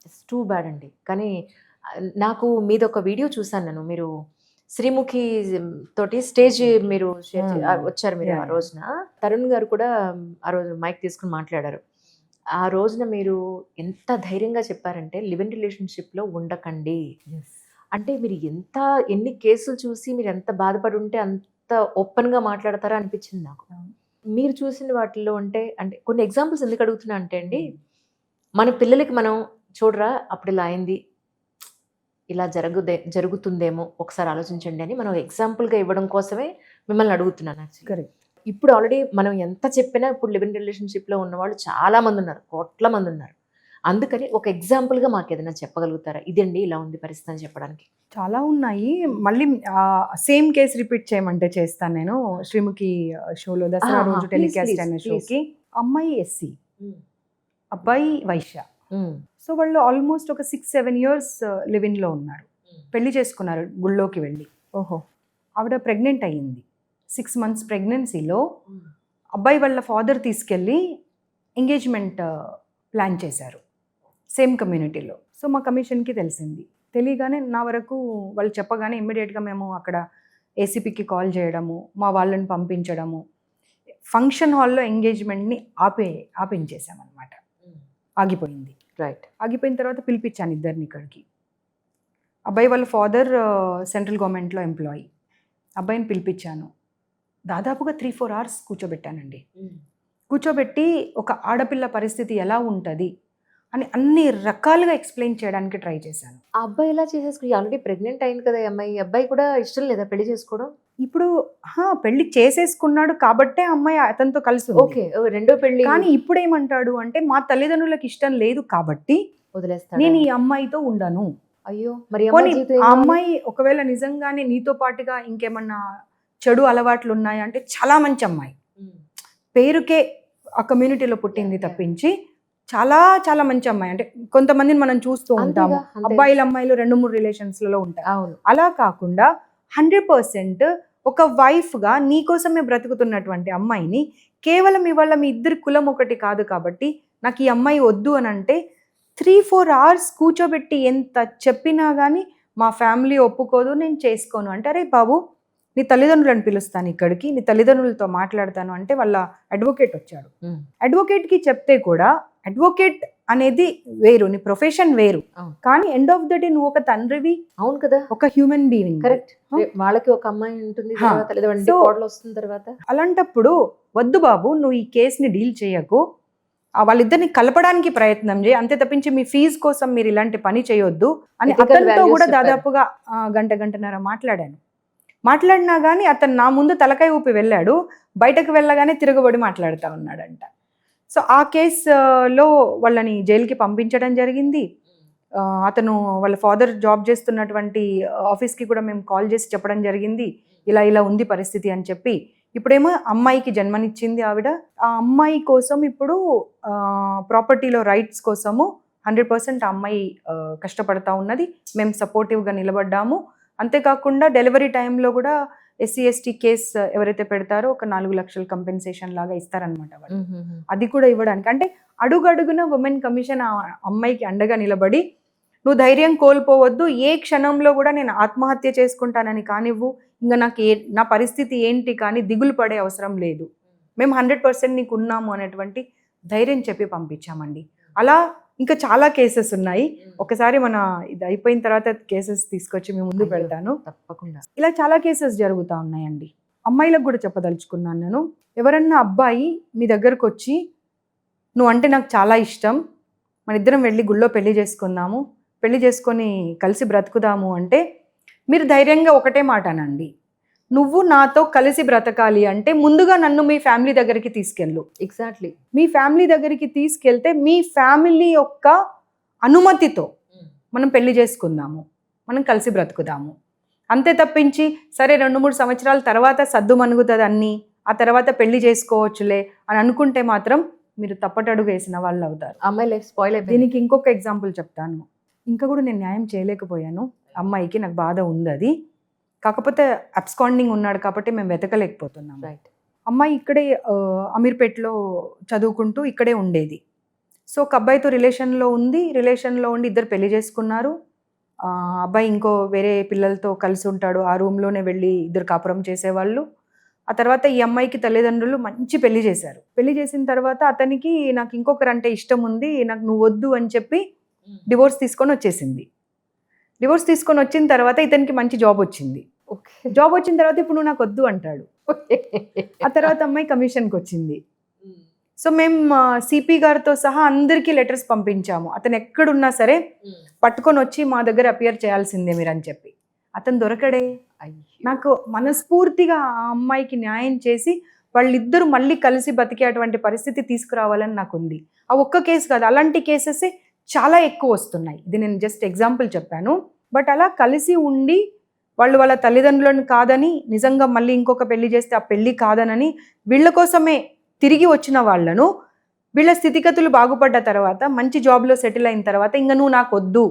ఇట్స్ టూ బ్యాడ్ అండి. కానీ నాకు మీదొక వీడియో చూశాను నేను. మీరు శ్రీముఖి తోటి స్టేజ్ మీరు వచ్చారు మీరు ఆ Yeah. రోజున. తరుణ్ గారు కూడా ఆ రోజు మైక్ తీసుకుని మాట్లాడారు. ఆ రోజున మీరు ఎంత ధైర్యంగా చెప్పారంటే లివ్ ఇన్ రిలేషన్షిప్లో ఉండకండి అంటే మీరు ఎన్ని కేసులు చూసి మీరు ఎంత బాధపడి ఉంటే అంత ఓపెన్గా మాట్లాడతారా అనిపించింది నాకు. మీరు చూసిన వాటిల్లో అంటే కొన్ని ఎగ్జాంపుల్స్ ఎందుకు అడుగుతున్నా అంటే అండి, మన పిల్లలకి మనం చూడరా అప్పుడు ఇలా అయింది, ఇలా జరుగుతుందేమో ఒకసారి ఆలోచించండి అని మనం ఎగ్జాంపుల్గా ఇవ్వడం కోసమే మిమ్మల్ని అడుగుతున్నాను. కరెక్ట్. ఇప్పుడు ఆల్రెడీ మనం ఎంత చెప్పినా ఇప్పుడు లివ్ ఇన్ రిలేషన్షిప్లో ఉన్నవాళ్ళు చాలా మంది ఉన్నారు, కోట్ల మంది ఉన్నారు. అందుకని ఒక ఎగ్జాంపుల్గా మాకు ఏదైనా చెప్పగలుగుతారా, ఇదండి ఇలా ఉంది పరిస్థితి అని చెప్పడానికి? చాలా ఉన్నాయి. మళ్ళీ సేమ్ కేసు రిపీట్ చేయమంటే చేస్తాను నేను. శ్రీముఖి షోలో దసరా రోజు టెలికాస్ట్ అయిన షోకి అమ్మాయి ఎస్సీ, అబ్బాయి వైశ్య. సో వాళ్ళు ఆల్మోస్ట్ ఒక 6-7 years లివ్ ఇన్లో ఉన్నారు. పెళ్లి చేసుకున్నారు గుళ్ళోకి వెళ్ళి. ఓహో. ఆవిడ ప్రెగ్నెంట్ అయ్యింది. 6 months ప్రెగ్నెన్సీలో అబ్బాయి వాళ్ళ ఫాదర్ తీసుకెళ్ళి ఎంగేజ్మెంట్ ప్లాన్ చేశారు సేమ్ కమ్యూనిటీలో. సో మా కమిషన్కి తెలిసింది. తెలియగానే నా వరకు వాళ్ళు చెప్పగానే ఇమ్మీడియట్గా మేము అక్కడ ఏసీపీకి కాల్ చేయడము, మా వాళ్ళని పంపించడము, ఫంక్షన్ హాల్లో ఎంగేజ్మెంట్ని ఆపించేసామన్నమాట. ఆగిపోయింది. రైట్. ఆగిపోయిన తర్వాత పిలిపించాను ఇద్దరిని ఇక్కడికి. అబ్బాయి వాళ్ళ ఫాదర్ సెంట్రల్ గవర్నమెంట్లో ఎంప్లాయీ. అబ్బాయిని పిలిపించాను. దాదాపుగా 3-4 hours కూర్చోబెట్టానండి. కూర్చోబెట్టి ఒక ఆడపిల్ల పరిస్థితి ఎలా ఉంటుంది అని అన్ని రకాలుగా ఎక్స్ప్లెయిన్ చేయడానికి ట్రై చేశాను. ఆ అబ్బాయి ఎలా చేసేసుకుని, ఆల్రెడీ ప్రెగ్నెంట్ అయింది కదా అమ్మాయి, అబ్బాయి కూడా ఇష్టం లేదా పెళ్లి చేసుకోవడం? ఇప్పుడు పెళ్లి చేసేసుకున్నాడు కాబట్టే అమ్మాయి అతనితో కలిసి ఉంది. ఓకే, రెండో పెళ్లి. కానీ ఇప్పుడు ఏమంటాడు అంటే మా తల్లిదండ్రులకు ఇష్టం లేదు కాబట్టి వదిలేస్తాడు, నేను ఈ అమ్మాయితో ఉండను. అయ్యో, మరి పోనీ ఆ అమ్మాయి ఒకవేళ నిజంగానే నీతో పాటుగా ఇంకేమన్నా చెడు అలవాట్లు ఉన్నాయా అంటే చాలా మంచి అమ్మాయి, పేరుకే ఆ కమ్యూనిటీలో పుట్టింది తప్పించి చాలా చాలా మంచి అమ్మాయి. అంటే కొంతమందిని మనం చూస్తూ ఉంటాము, అబ్బాయిలు అమ్మాయిలు 2-3 రిలేషన్స్లలో ఉంటారు. అవును. అలా కాకుండా 100% ఒక వైఫ్గా నీకోసమే బ్రతుకుతున్నటువంటి అమ్మాయిని కేవలం ఇవాళ మీ ఇద్దరి కులం ఒకటి కాదు కాబట్టి నాకు ఈ అమ్మాయి వద్దు అని అంటే 3-4 hours కూర్చోబెట్టి ఎంత చెప్పినా కానీ మా ఫ్యామిలీ ఒప్పుకోదు, నేను చేసుకోను అంటే, అరే బాబు నీ తల్లిదండ్రులను పిలుస్తాను ఇక్కడికి, నీ తల్లిదండ్రులతో మాట్లాడతాను అంటే వాళ్ళ అడ్వకేట్ వచ్చాడు. అడ్వకేట్కి చెప్తే కూడా అడ్వకేట్ అనేది వేరు, నీ ప్రొఫెషన్ వేరు, కానీ ఎండ్ ఆఫ్ ద డే నువ్వు ఒక తండ్రివి. అవును కదా, ఒక హ్యూమన్ బీయింగ్. కరెక్ట్. వాళ్ళకి ఒక అమ్మాయి ఉంటుంది, వస్తుంది తర్వాత. అలాంటప్పుడు వద్దు బాబు, నువ్వు ఈ కేసుని డీల్ చేయకు, వాళ్ళిద్దరిని కలపడానికి ప్రయత్నం చేయి, అంతే తప్పించి మీ ఫీజు కోసం మీరు ఇలాంటి పని చేయొద్దు అని అతనితో కూడా దాదాపుగా గంటన్నర మాట్లాడినా కానీ అతను నా ముందు తలకాయ ఊపి వెళ్ళాడు, బయటకు వెళ్ళగానే తిరగబడి మాట్లాడుతూ ఉన్నాడంట. సో ఆ కేసులో వాళ్ళని జైలుకి పంపించడం జరిగింది. అతను వాళ్ళ ఫాదర్ జాబ్ చేస్తున్నటువంటి ఆఫీస్కి కూడా మేము కాల్ చేసి చెప్పడం జరిగింది, ఇలా ఉంది పరిస్థితి అని చెప్పి. ఇప్పుడేమో అమ్మాయికి జన్మనిచ్చింది ఆవిడ. ఆ అమ్మాయి కోసం ఇప్పుడు ప్రాపర్టీలో రైట్స్ కోసము 100% ఆ అమ్మాయి కష్టపడతా ఉన్నది. మేము సపోర్టివ్గా నిలబడ్డాము. అంతేకాకుండా డెలివరీ టైంలో కూడా SC/ST కేసు ఎవరైతే పెడతారో ఒక 4 లక్షల కంపెన్సేషన్ లాగా ఇస్తారనమాట వాళ్ళు. అది కూడా ఇవ్వడానికి అంటే అడుగడుగున ఉమెన్ కమిషన్ ఆ అమ్మాయికి అండగా నిలబడి, నువ్వు ధైర్యం కోల్పోవద్దు, ఏ క్షణంలో కూడా నేను ఆత్మహత్య చేసుకుంటానని కానివ్వు, ఇంకా నాకు నా పరిస్థితి ఏంటి కానీ దిగులు పడే అవసరం లేదు, మేము 100% నీకు ఉన్నాము అనేటువంటి ధైర్యం చెప్పి పంపించామండి. అలా ఇంకా చాలా కేసెస్ ఉన్నాయి. ఒకసారి మన ఇది అయిపోయిన తర్వాత కేసెస్ తీసుకొచ్చి మీ ముందు పెడతాను తప్పకుండా. ఇలా చాలా కేసెస్ జరుగుతూ ఉన్నాయండి. అమ్మాయిలకు కూడా చెప్పదలుచుకున్నాను నేను, ఎవరన్నా అబ్బాయి మీ దగ్గరకు వచ్చి నువ్వు అంటే నాకు చాలా ఇష్టం, మన ఇద్దరం వెళ్ళి గుళ్ళో పెళ్లి చేసుకుందాము, పెళ్లి చేసుకొని కలిసి బ్రతుకుదాము అంటే మీరు ధైర్యంగా ఒకటే మాట అనండి, నువ్వు నాతో కలిసి బ్రతకాలి అంటే ముందుగా నన్ను మీ ఫ్యామిలీ దగ్గరికి తీసుకెళ్ళు. ఎగ్జాక్ట్లీ. మీ ఫ్యామిలీ దగ్గరికి తీసుకెళ్తే మీ ఫ్యామిలీ యొక్క అనుమతితో మనం పెళ్లి చేసుకుందాము, మనం కలిసి బ్రతుకుదాము. అంతే తప్పించి సరే 2-3 సంవత్సరాల తర్వాత సద్దు మనుగుతుంది అన్నీ, ఆ తర్వాత పెళ్లి చేసుకోవచ్చులే అని అనుకుంటే మాత్రం మీరు తప్పటడుగు వేసిన వాళ్ళు అవుతారు. అమ్మాయి లైఫ్ స్పాయిల్ అయిపోయింది. దీనికి ఇంకొక ఎగ్జాంపుల్ చెప్తాను. ఇంకా కూడా నేను న్యాయం చేయలేకపోయాను అమ్మాయికి, నాకు బాధ ఉంది అది. కాకపోతే అబ్స్కాండింగ్ ఉన్నాడు కాబట్టి మేము వెతకలేకపోతున్నాం. రైట్. అమ్మాయి ఇక్కడే అమీర్పేట్లో చదువుకుంటూ ఇక్కడే ఉండేది. సో ఒక అబ్బాయితో రిలేషన్లో ఉండి ఇద్దరు పెళ్లి చేసుకున్నారు. అబ్బాయి ఇంకో వేరే పిల్లలతో కలిసి ఉంటాడు, ఆ రూమ్లోనే వెళ్ళి ఇద్దరు కాపురం చేసేవాళ్ళు. ఆ తర్వాత ఈ అమ్మాయికి తల్లిదండ్రులు మంచి పెళ్లి చేశారు. పెళ్లి చేసిన తర్వాత అతనికి నాకు ఇంకొకరంటే ఇష్టం ఉంది, నాకు నువ్వు వద్దు అని చెప్పి డివోర్స్ తీసుకొని వచ్చేసింది. డివోర్స్ తీసుకొని వచ్చిన తర్వాత ఇతనికి మంచి జాబ్ వచ్చింది. ఓకే. జాబ్ వచ్చిన తర్వాత ఇప్పుడు నువ్వు నాకు వద్దు అంటాడు. ఆ తర్వాత అమ్మాయి కమిషన్కి వచ్చింది. సో మేము సిపి గారితో సహా అందరికీ లెటర్స్ పంపించాము, అతను ఎక్కడున్నా సరే పట్టుకొని వచ్చి మా దగ్గర అపియర్ చేయాల్సిందే మీరు అని చెప్పి. అతను దొరకడే. నాకు మనస్ఫూర్తిగా ఆ అమ్మాయికి న్యాయం చేసి వాళ్ళిద్దరూ మళ్ళీ కలిసి బతికే అటువంటి పరిస్థితి తీసుకురావాలని నాకు ఉంది. ఆ ఒక్క కేసు కాదు, అలాంటి కేసెస్ చాలా ఎక్కువ వస్తున్నాయి. ఇది నేను జస్ట్ ఎగ్జాంపుల్ చెప్పాను. బట్ అలా కలిసి ఉండి వాళ్ళ తల్లిదండ్రులను కాదని, నిజంగా మళ్ళీ ఇంకొక పెళ్లి చేస్తే ఆ పెళ్లి కాదనని వీళ్ళ కోసమే తిరిగి వచ్చిన వాళ్ళను, వీళ్ళ స్థితిగతులు బాగుపడ్డ తర్వాత మంచి జాబ్లో సెటిల్ అయిన తర్వాత ఇంకా నువ్వు నాకు వద్దు,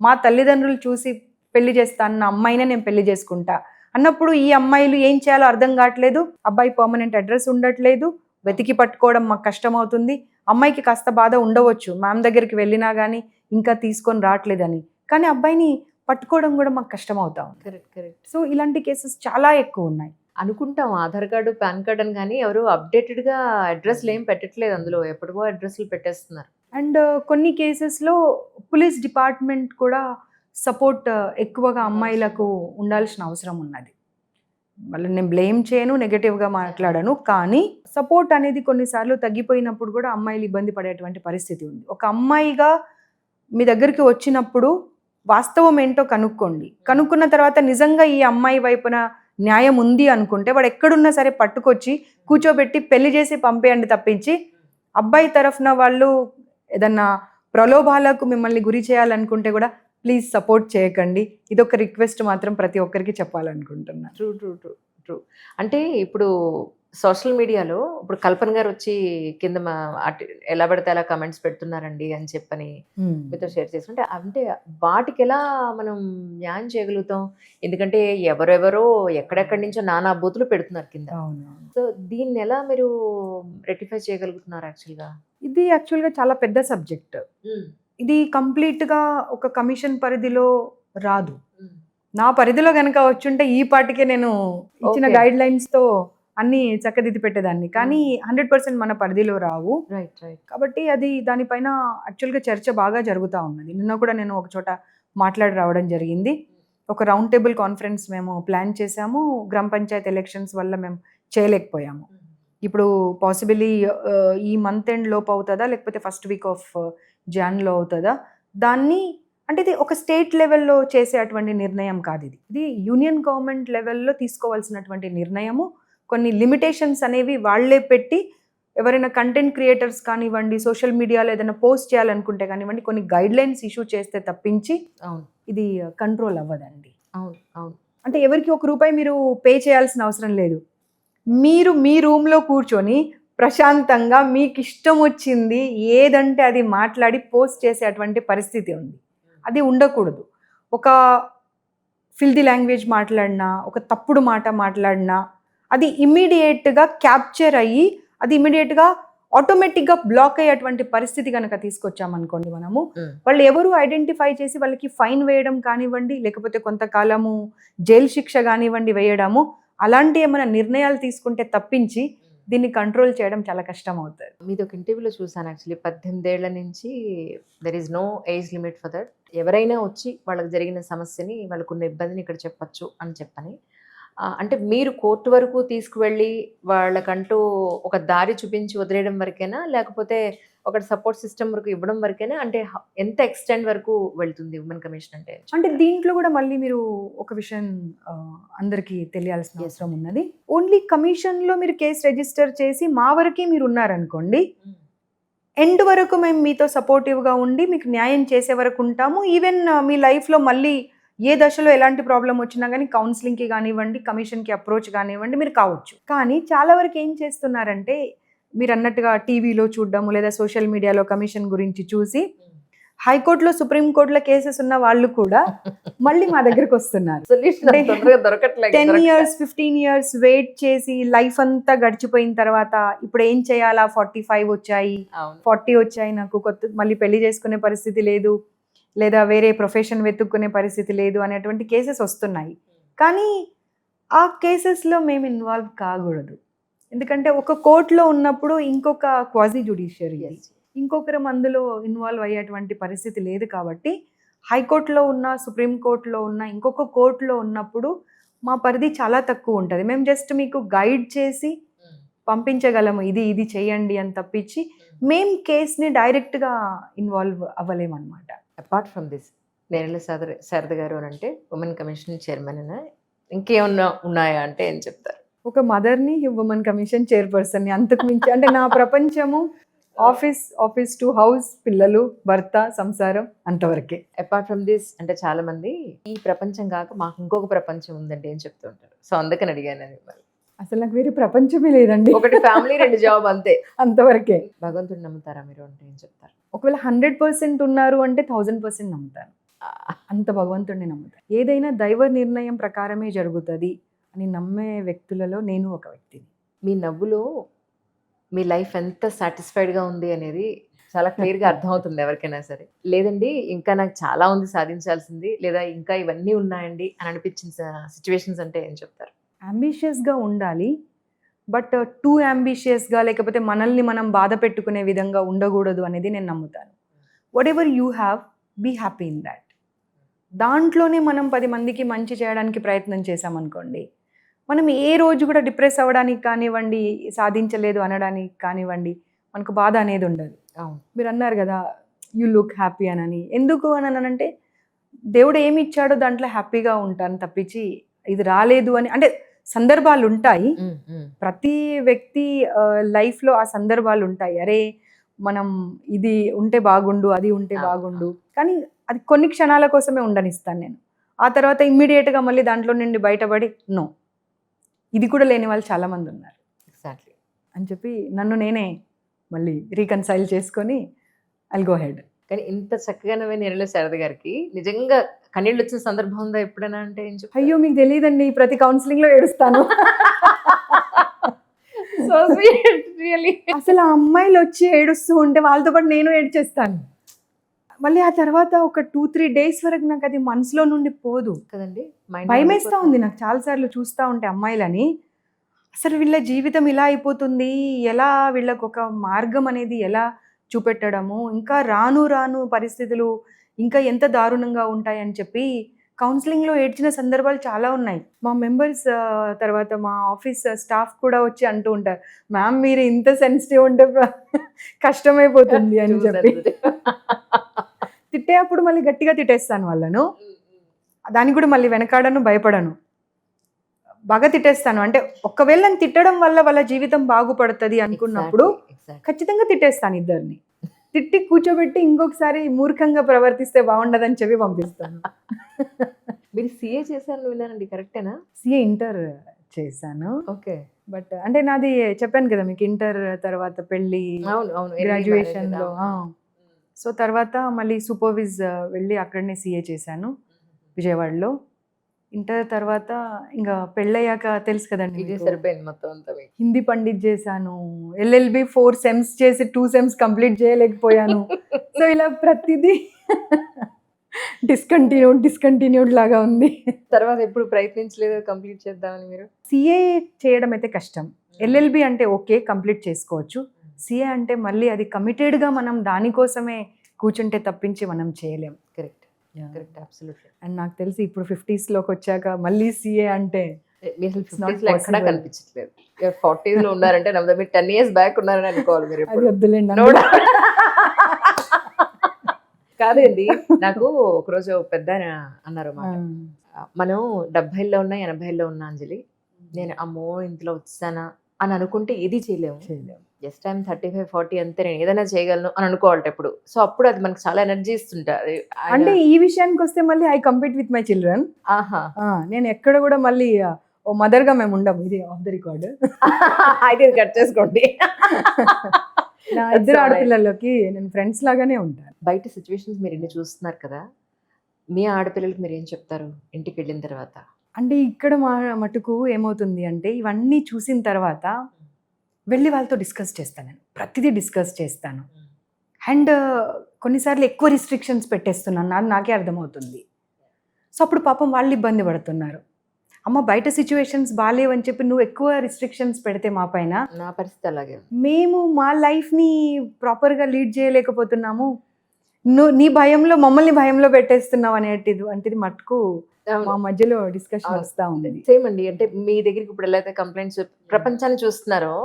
మా తల్లిదండ్రులు చూసి పెళ్లి చేస్తా అన్న అమ్మాయినే నేను పెళ్లి చేసుకుంటా అన్నప్పుడు ఈ అమ్మాయిలు ఏం చేయాలో అర్థం కావట్లేదు. అబ్బాయి పర్మనెంట్ అడ్రస్ ఉండట్లేదు, వెతికి పట్టుకోవడం మాకు కష్టం అవుతుంది. అమ్మాయికి కాస్త బాధ ఉండవచ్చు, మ్యామ్ దగ్గరికి వెళ్ళినా కానీ ఇంకా తీసుకొని రావట్లేదని, కానీ అబ్బాయిని పట్టుకోవడం కూడా మాకు కష్టం అవుతాం. కరెక్ట్. సో ఇలాంటి కేసెస్ చాలా ఎక్కువ ఉన్నాయి. అనుకుంటాం ఆధార్ కార్డు, పాన్ కార్డు అని, కానీ ఎవరు అప్డేటెడ్గా అడ్రస్లు ఏం పెట్టట్లేదు, అందులో ఎప్పుడో అడ్రస్లు పెట్టేస్తున్నారు. అండ్ కొన్ని కేసెస్లో పోలీస్ డిపార్ట్మెంట్ కూడా సపోర్ట్ ఎక్కువగా అమ్మాయిలకు ఉండాల్సిన అవసరం ఉన్నది. వాళ్ళని నేను బ్లేమ్ చేయను, నెగటివ్గా మాట్లాడను, కానీ సపోర్ట్ అనేది కొన్నిసార్లు తగ్గిపోయినప్పుడు కూడా అమ్మాయిలు ఇబ్బంది పడేటువంటి పరిస్థితి ఉంది. ఒక అమ్మాయిగా మీ దగ్గరికి వచ్చినప్పుడు వాస్తవం ఏంటో కనుక్కోండి. కనుక్కున్న తర్వాత నిజంగా ఈ అమ్మాయి వైపున న్యాయం ఉంది అనుకుంటే వాడు ఎక్కడున్నా సరే పట్టుకొచ్చి కూర్చోబెట్టి పెళ్లి చేసి పంపేయండి తప్పించి, అబ్బాయి తరఫున వాళ్ళు ఏదన్నా ప్రలోభాలకు మిమ్మల్ని గురి చేయాలనుకుంటే కూడా ప్లీజ్ సపోర్ట్ చేయకండి. ఇదొక రిక్వెస్ట్ మాత్రం ప్రతి ఒక్కరికి చెప్పాలనుకుంటున్నా. ట్రూ. అంటే ఇప్పుడు సోషల్ మీడియాలో ఇప్పుడు కల్పన గారు వచ్చి కింద ఎలా పడితే అలా కమెంట్స్ పెడుతున్నారండి అని చెప్పని మీతో షేర్ చేసుకుంటే, అంటే వాటికి ఎలా మనం న్యాయం చేయగలుగుతాం? ఎందుకంటే ఎవరెవరో ఎక్కడెక్కడి నుంచో నానా బూతులు పెడుతున్నారు కింద. సో దీన్ని ఎలా మీరు రెక్టిఫై చేయగలుగుతున్నారు? ఇది యాక్చువల్గా చాలా పెద్ద సబ్జెక్ట్. ఇది కంప్లీట్గా ఒక కమిషన్ పరిధిలో రాదు. నా పరిధిలో కనుక వచ్చుంటే ఈ పాటికే నేను ఇచ్చిన గైడ్ లైన్స్తో అన్ని చక్కదిద్ది పెట్టేదాన్ని, కానీ 100% మన పరిధిలో రావు. రైట్. కాబట్టి అది దానిపైన యాక్చువల్గా చర్చ బాగా జరుగుతూ ఉన్నది. నిన్న కూడా నేను ఒక చోట మాట్లాడి రావడం జరిగింది. ఒక రౌండ్ టేబుల్ కాన్ఫరెన్స్ మేము ప్లాన్ చేసాము. గ్రామ పంచాయత్ ఎలక్షన్స్ వల్ల మేము చేయలేకపోయాము. ఇప్పుడు పాసిబిలీ ఈ మంత్ ఎండ్ లోపు అవుతుందా, లేకపోతే ఫస్ట్ వీక్ ఆఫ్ జాన్లో అవుతుందా, దాన్ని అంటే ఇది ఒక స్టేట్ లెవెల్లో చేసే అటువంటి నిర్ణయం కాదు. ఇది యూనియన్ గవర్నమెంట్ లెవెల్లో తీసుకోవాల్సినటువంటి నిర్ణయము. కొన్ని లిమిటేషన్స్ అనేవి వాళ్లే పెట్టి, ఎవరైనా కంటెంట్ క్రియేటర్స్ కానివ్వండి, సోషల్ మీడియాలో ఏదైనా పోస్ట్ చేయాలనుకుంటే కానివ్వండి, కొన్ని గైడ్ లైన్స్ ఇష్యూ చేస్తే తప్పించి ఇది కంట్రోల్ అవ్వదండి. అవును. అంటే ఎవరికి ₹1 మీరు పే చేయాల్సిన అవసరం లేదు. మీరు మీ రూమ్లో కూర్చొని ప్రశాంతంగా మీకు ఇష్టం వచ్చింది ఏదంటే అది మాట్లాడి పోస్ట్ చేసే అటువంటి పరిస్థితి ఉంది. అది ఉండకూడదు. ఒక ఫిల్దీ లాంగ్వేజ్ మాట్లాడినా, ఒక తప్పుడు మాట మాట్లాడినా అది ఇమ్మీడియట్గా క్యాప్చర్ అయ్యి అది ఇమ్మీడియట్గా ఆటోమేటిక్గా బ్లాక్ అయ్యేటువంటి పరిస్థితి కనుక తీసుకొచ్చామనుకోండి మనము, వాళ్ళు ఎవరు ఐడెంటిఫై చేసి వాళ్ళకి ఫైన్ వేయడం కానివ్వండి, లేకపోతే కొంతకాలము జైలు శిక్ష కానివ్వండి వేయడము, అలాంటి ఏమైనా నిర్ణయాలు తీసుకుంటే తప్పించి దీన్ని కంట్రోల్ చేయడం చాలా కష్టం అవుతుంది. మీది ఒక ఇంటర్వ్యూలో చూసాను, యాక్చువల్లీ 18 ఏళ్ల నుంచి there is no age limit for that. ఎవరైనా వచ్చి వాళ్ళకి జరిగిన సమస్యని, వాళ్ళకున్న ఇబ్బందిని ఇక్కడ చెప్పచ్చు అని చెప్పని. అంటే మీరు కోర్టు వరకు తీసుకువెళ్ళి వాళ్ళకంటూ ఒక దారి చూపించి వదిలేయడం వరకేనా, లేకపోతే ఒక సపోర్ట్ సిస్టమ్ వరకు ఇవ్వడం వరకేనా? అంటే ఎంత ఎక్స్టెండ్ వరకు వెళ్తుంది ఉమెన్ కమిషన్ అంటే? అంటే దీంట్లో కూడా మళ్ళీ మీరు ఒక విషయం అందరికీ తెలియాల్సిన అవసరం ఉన్నది. ఓన్లీ కమిషన్లో మీరు కేసు రిజిస్టర్ చేసి మా వరకే మీరు ఉన్నారనుకోండి, ఎండ్ వరకు మేము మీతో సపోర్టివ్గా ఉండి మీకు న్యాయం చేసే వరకు ఉంటాము. ఈవెన్ మీ లైఫ్లో మళ్ళీ ఏ దశలో ఎలాంటి ప్రాబ్లం వచ్చినా కానీ కౌన్సిలింగ్కి కానివ్వండి, కమిషన్కి అప్రోచ్ కానివ్వండి మీరు కావచ్చు. కానీ చాలా వరకు ఏం చేస్తున్నారంటే, మీరు అన్నట్టుగా టీవీలో చూడడము లేదా సోషల్ మీడియాలో కమిషన్ గురించి చూసి హైకోర్టులో, సుప్రీంకోర్టులో కేసెస్ ఉన్న వాళ్ళు కూడా మళ్ళీ మా దగ్గరకు వస్తున్నారు. 10 years 15 years వెయిట్ చేసి లైఫ్ అంతా గడిచిపోయిన తర్వాత ఇప్పుడు ఏం చేయాలా, 45 వచ్చాయి, 40 వచ్చాయి, నాకు కొత్త మళ్ళీ పెళ్లి చేసుకునే పరిస్థితి లేదు, లేదా వేరే ప్రొఫెషన్ వెతుక్కునే పరిస్థితి లేదు అనేటువంటి కేసెస్ వస్తున్నాయి. కానీ ఆ కేసెస్లో మేము ఇన్వాల్వ్ కాకూడదు. ఎందుకంటే ఒక కోర్టులో ఉన్నప్పుడు ఇంకొక క్వాజీ జ్యుడిషియరీ, ఇంకొకరం అందులో ఇన్వాల్వ్ అయ్యేటువంటి పరిస్థితి లేదు. కాబట్టి హైకోర్టులో ఉన్న, సుప్రీంకోర్టులో ఉన్న, ఇంకొక కోర్టులో ఉన్నప్పుడు మా పరిధి చాలా తక్కువ ఉంటుంది. మేము జస్ట్ మీకు గైడ్ చేసి పంపించగలము, ఇది చేయండి అని తప్పించి మేము కేస్ని డైరెక్ట్గా ఇన్వాల్వ్ అవ్వలేమన్నమాట. Apart from this, Nerella Sharada గారు అని అంటే ఉమెన్ కమిషన్ చైర్మన్ అయినా ఇంకేమన్నా ఉన్నాయా అంటే ఏం చెప్తారు? ఒక మదర్ని, ఉమెన్ కమిషన్ చైర్పర్సన్ని, అంతకు మించి అంటే నా ప్రపంచము ఆఫీస్ టు హౌస్, పిల్లలు, భర్త, సంసారం, అంతవరకే. అపార్ట్ ఫ్రమ్ దిస్ అంటే చాలా మంది ఈ ప్రపంచం కాక మాకు ఇంకొక ప్రపంచం ఉందండి అని చెప్తూ ఉంటారు. సో అందుకని అడిగాను నేను మిమ్మల్ని. అసలు నాకు వేరే ప్రపంచమే లేదండి. ఒకటి ఫ్యామిలీ, 2 జాబ్ అంతే. అంతవరకే. భగవంతుడు నమ్ముతారా మీరు అంటే ఏం చెప్తారు? ఒకవేళ 100% ఉన్నారు అంటే 1000% నమ్ముతాను. అంత భగవంతుడిని నమ్ముతాను. ఏదైనా దైవ నిర్ణయం ప్రకారమే జరుగుతుంది అని నమ్మే వ్యక్తులలో నేను ఒక వ్యక్తిని. మీ నవ్వులో మీ లైఫ్ ఎంత సాటిస్ఫైడ్గా ఉంది అనేది చాలా క్లియర్గా అర్థమవుతుంది ఎవరికైనా సరే. లేదండి ఇంకా నాకు చాలా ఉంది సాధించాల్సింది, లేదా ఇంకా ఇవన్నీ ఉన్నాయండి అని అనిపించిన సిచ్యువేషన్స్ అంటే ఏం చెప్తారు? అంబిషియస్గా ఉండాలి, బట్ టూ అంబిషియస్గా లేకపోతే మనల్ని మనం బాధ పెట్టుకునే విధంగా ఉండకూడదు అనేది నేను నమ్ముతాను. Whatever you have, be happy in that. దాంట్లోనే మనం 10 మందికి మంచి చేయడానికి ప్రయత్నం చేసామనుకోండి, మనం ఏ రోజు కూడా డిప్రెస్ అవ్వడానికి కానివ్వండి, సాధించలేదు అనడానికి కానివ్వండి, మనకు బాధ అనేది ఉండదు. మీరు అన్నారు కదా యూ లుక్ హ్యాపీ అని. ఎందుకు అని అంటే దేవుడు ఏమి ఇచ్చాడో దాంట్లో హ్యాపీగా ఉంటాను తప్పించి ఇది రాలేదు అని అంటే సందర్భాలు ఉంటాయి. ప్రతి వ్యక్తి లైఫ్లో ఆ సందర్భాలు ఉంటాయి. అరే మనం ఇది ఉంటే బాగుండు, అది ఉంటే బాగుండు, కానీ అది కొన్ని క్షణాల కోసమే ఉండనిస్తాను నేను. ఆ తర్వాత ఇమ్మీడియట్గా మళ్ళీ దాంట్లో నుండి బయటపడి నో, ఇది కూడా లేని వాళ్ళు చాలామంది ఉన్నారు ఎగ్జాక్ట్లీ అని చెప్పి నన్ను నేనే మళ్ళీ రీకన్సైల్ చేసుకొని ఐల్ గో హెడ్. కానీ ఇంత చక్కగా నవ్వే నేరెళ్ళ శారద గారికి నిజంగా కన్నీళ్ళు వచ్చిన సందర్భం ఉందా ఎప్పుడైనా అంటే ఏం చెప్తారు? అయ్యో మీకు తెలియదండి, ప్రతి కౌన్సిలింగ్లో ఏడుస్తాను. So sweet really. అసలు ఆ అమ్మాయిలు వచ్చి ఏడుస్తూ ఉంటే వాళ్ళతో పాటు నేను ఏడ్చేస్తాను. మళ్ళీ ఆ తర్వాత ఒక 2-3 days వరకు నాకు అది మనసులో నుండి పోదు కదండి. భయమేస్తూ ఉంది నాకు చాలాసార్లు చూస్తూ ఉంటే అమ్మాయిలని. అసలు వీళ్ళ జీవితం ఇలా అయిపోతుంది, ఎలా వీళ్ళకు ఒక మార్గం అనేది ఎలా చూపెట్టడము, ఇంకా రాను రాను పరిస్థితులు ఇంకా ఎంత దారుణంగా ఉంటాయని చెప్పి కౌన్సిలింగ్లో ఏడ్చిన సందర్భాలు చాలా ఉన్నాయి. మా మెంబర్స్ తర్వాత మా ఆఫీస్ స్టాఫ్ కూడా వచ్చి అంటూ ఉంటారు, మ్యామ్ మీరు ఇంత సెన్సిటివ్ ఉంటే కష్టమైపోతుంది అని చెప్పి. తిట్టే అప్పుడు మళ్ళీ గట్టిగా తిట్టేస్తాను వాళ్ళను, దానికి కూడా మళ్ళీ వెనకాడను, భయపడను, బాగా తిట్టేస్తాను. అంటే ఒకవేళ నన్ను తిట్టడం వల్ల వాళ్ళ జీవితం బాగుపడుతుంది అనుకున్నప్పుడు ఖచ్చితంగా తిట్టేస్తాను. ఇద్దరిని తిట్టి కూర్చోబెట్టి ఇంకొకసారి మూర్ఖంగా ప్రవర్తిస్తే బాగుండదని చెప్పి పంపిస్తాను. మీరు సిఏ చేశాను విన్నానండి, కరెక్టేనా? సిఏ ఇంటర్ చేశాను. ఓకే. బట్ అంటే నాది చెప్పాను కదా మీకు, ఇంటర్ తర్వాత పెళ్ళి, గ్రాడ్యుయేషన్లో. సో తర్వాత మళ్ళీ సూపర్విజ్ వెళ్ళి అక్కడనే సిఏ చేశాను విజయవాడలో. ఇంటర్ తర్వాత ఇంకా పెళ్ళయ్యాక తెలుసు కదండి ఇది సరిపోయింది మొత్తం అంతా. హిందీ పండిట్ చేశాను, LLB 4 సెమ్స్ చేసి 2 సెమ్స్ కంప్లీట్ చేయలేకపోయాను. సో ఇలా ప్రతిదీ డిస్కంటిన్యూడ్ లాగా ఉంది. తర్వాత ఎప్పుడు ప్రయత్నించలేదు కంప్లీట్ చేద్దామని మీరు? సిఏ చేయడం అయితే కష్టం. LLB అంటే ఓకే కంప్లీట్ చేసుకోవచ్చు. సిఏ అంటే మళ్ళీ అది కమిటెడ్గా మనం దానికోసమే కూర్చుంటే తప్పించి మనం చేయలేం. Correct correct, absolutely. అండ్ నాకు తెలిసి ఇప్పుడు 50sలోకి వచ్చాక మళ్ళీ సిఏ అంటే మీరు 50sలో ఎక్కడా కనిపించట్లేదు. 40sలో ఉన్నారంటే నమ్మదా, మీరు 10 years బ్యాక్ ఉన్నారని అనుకోవాలి మీరు. అది వద్దులేండి. కాదండి, నాకు ఒకరోజు పెద్ద అన్నారు మాట, మనం 70లో ఉన్నా 80లో ఉన్నా అంజలి, నేను అమ్మో ఇంట్లో వచ్చానా అని అనుకుంటే ఏది చేయలేము. జస్ట్ ఐఎమ్ 35-40 అంతే, నేను ఏదైనా చేయగలను అని అనుకోవాలి ఎప్పుడు. సో అప్పుడు అది మనకు చాలా ఎనర్జీ ఇస్తుంటుంది. అంటే ఈ విషయానికి వస్తే మళ్ళీ I compete with my children. నేను ఎక్కడ కూడా మళ్ళీ ఓ మదర్గా మేము ఉండము. ఇది ఆఫ్ ద రికార్డ్ అయితే కట్ చేసుకోండి. నా ఇద్దరు ఆడపిల్లలకి నేను ఫ్రెండ్స్ లాగానే ఉంటాను. బయట సిచ్యువేషన్స్ మీరు ఇన్ని చూస్తున్నారు కదా, మీ ఆడపిల్లలకి మీరు ఏం చెప్తారు ఇంటికి వెళ్ళిన తర్వాత? అంటే ఇక్కడ మటుకు ఏమవుతుంది అంటే ఇవన్నీ చూసిన తర్వాత వెళ్ళి వాళ్ళతో డిస్కస్ చేస్తాను. నేను ప్రతిదీ డిస్కస్ చేస్తాను. అండ్ కొన్నిసార్లు ఎక్కువ రిస్ట్రిక్షన్స్ పెట్టేస్తున్నాను, నాకే అర్థమవుతుంది. సో అప్పుడు పాపం వాళ్ళు ఇబ్బంది పడుతున్నారు. అమ్మ బయట సిచ్యువేషన్స్ బాగాలేవని చెప్పి నువ్వు ఎక్కువ రిస్ట్రిక్షన్స్ పెడితే మా పైన నా పరిస్థితి అలాగే ఉంది. మేము మా లైఫ్ని ప్రాపర్గా లీడ్ చేయలేకపోతున్నాము, నీ భయంలో మమ్మల్ని భయంలో పెట్టేస్తున్నావు అనేటిది మటుకు మా మధ్యలో డిస్కషన్ వస్తూ ఉంది. సేమ్ అండి. అంటే మీ దగ్గరికి ఇప్పుడు ఎలా అయితే కంప్లైంట్స్ ప్రపంచాన్ని చూస్తున్నారో,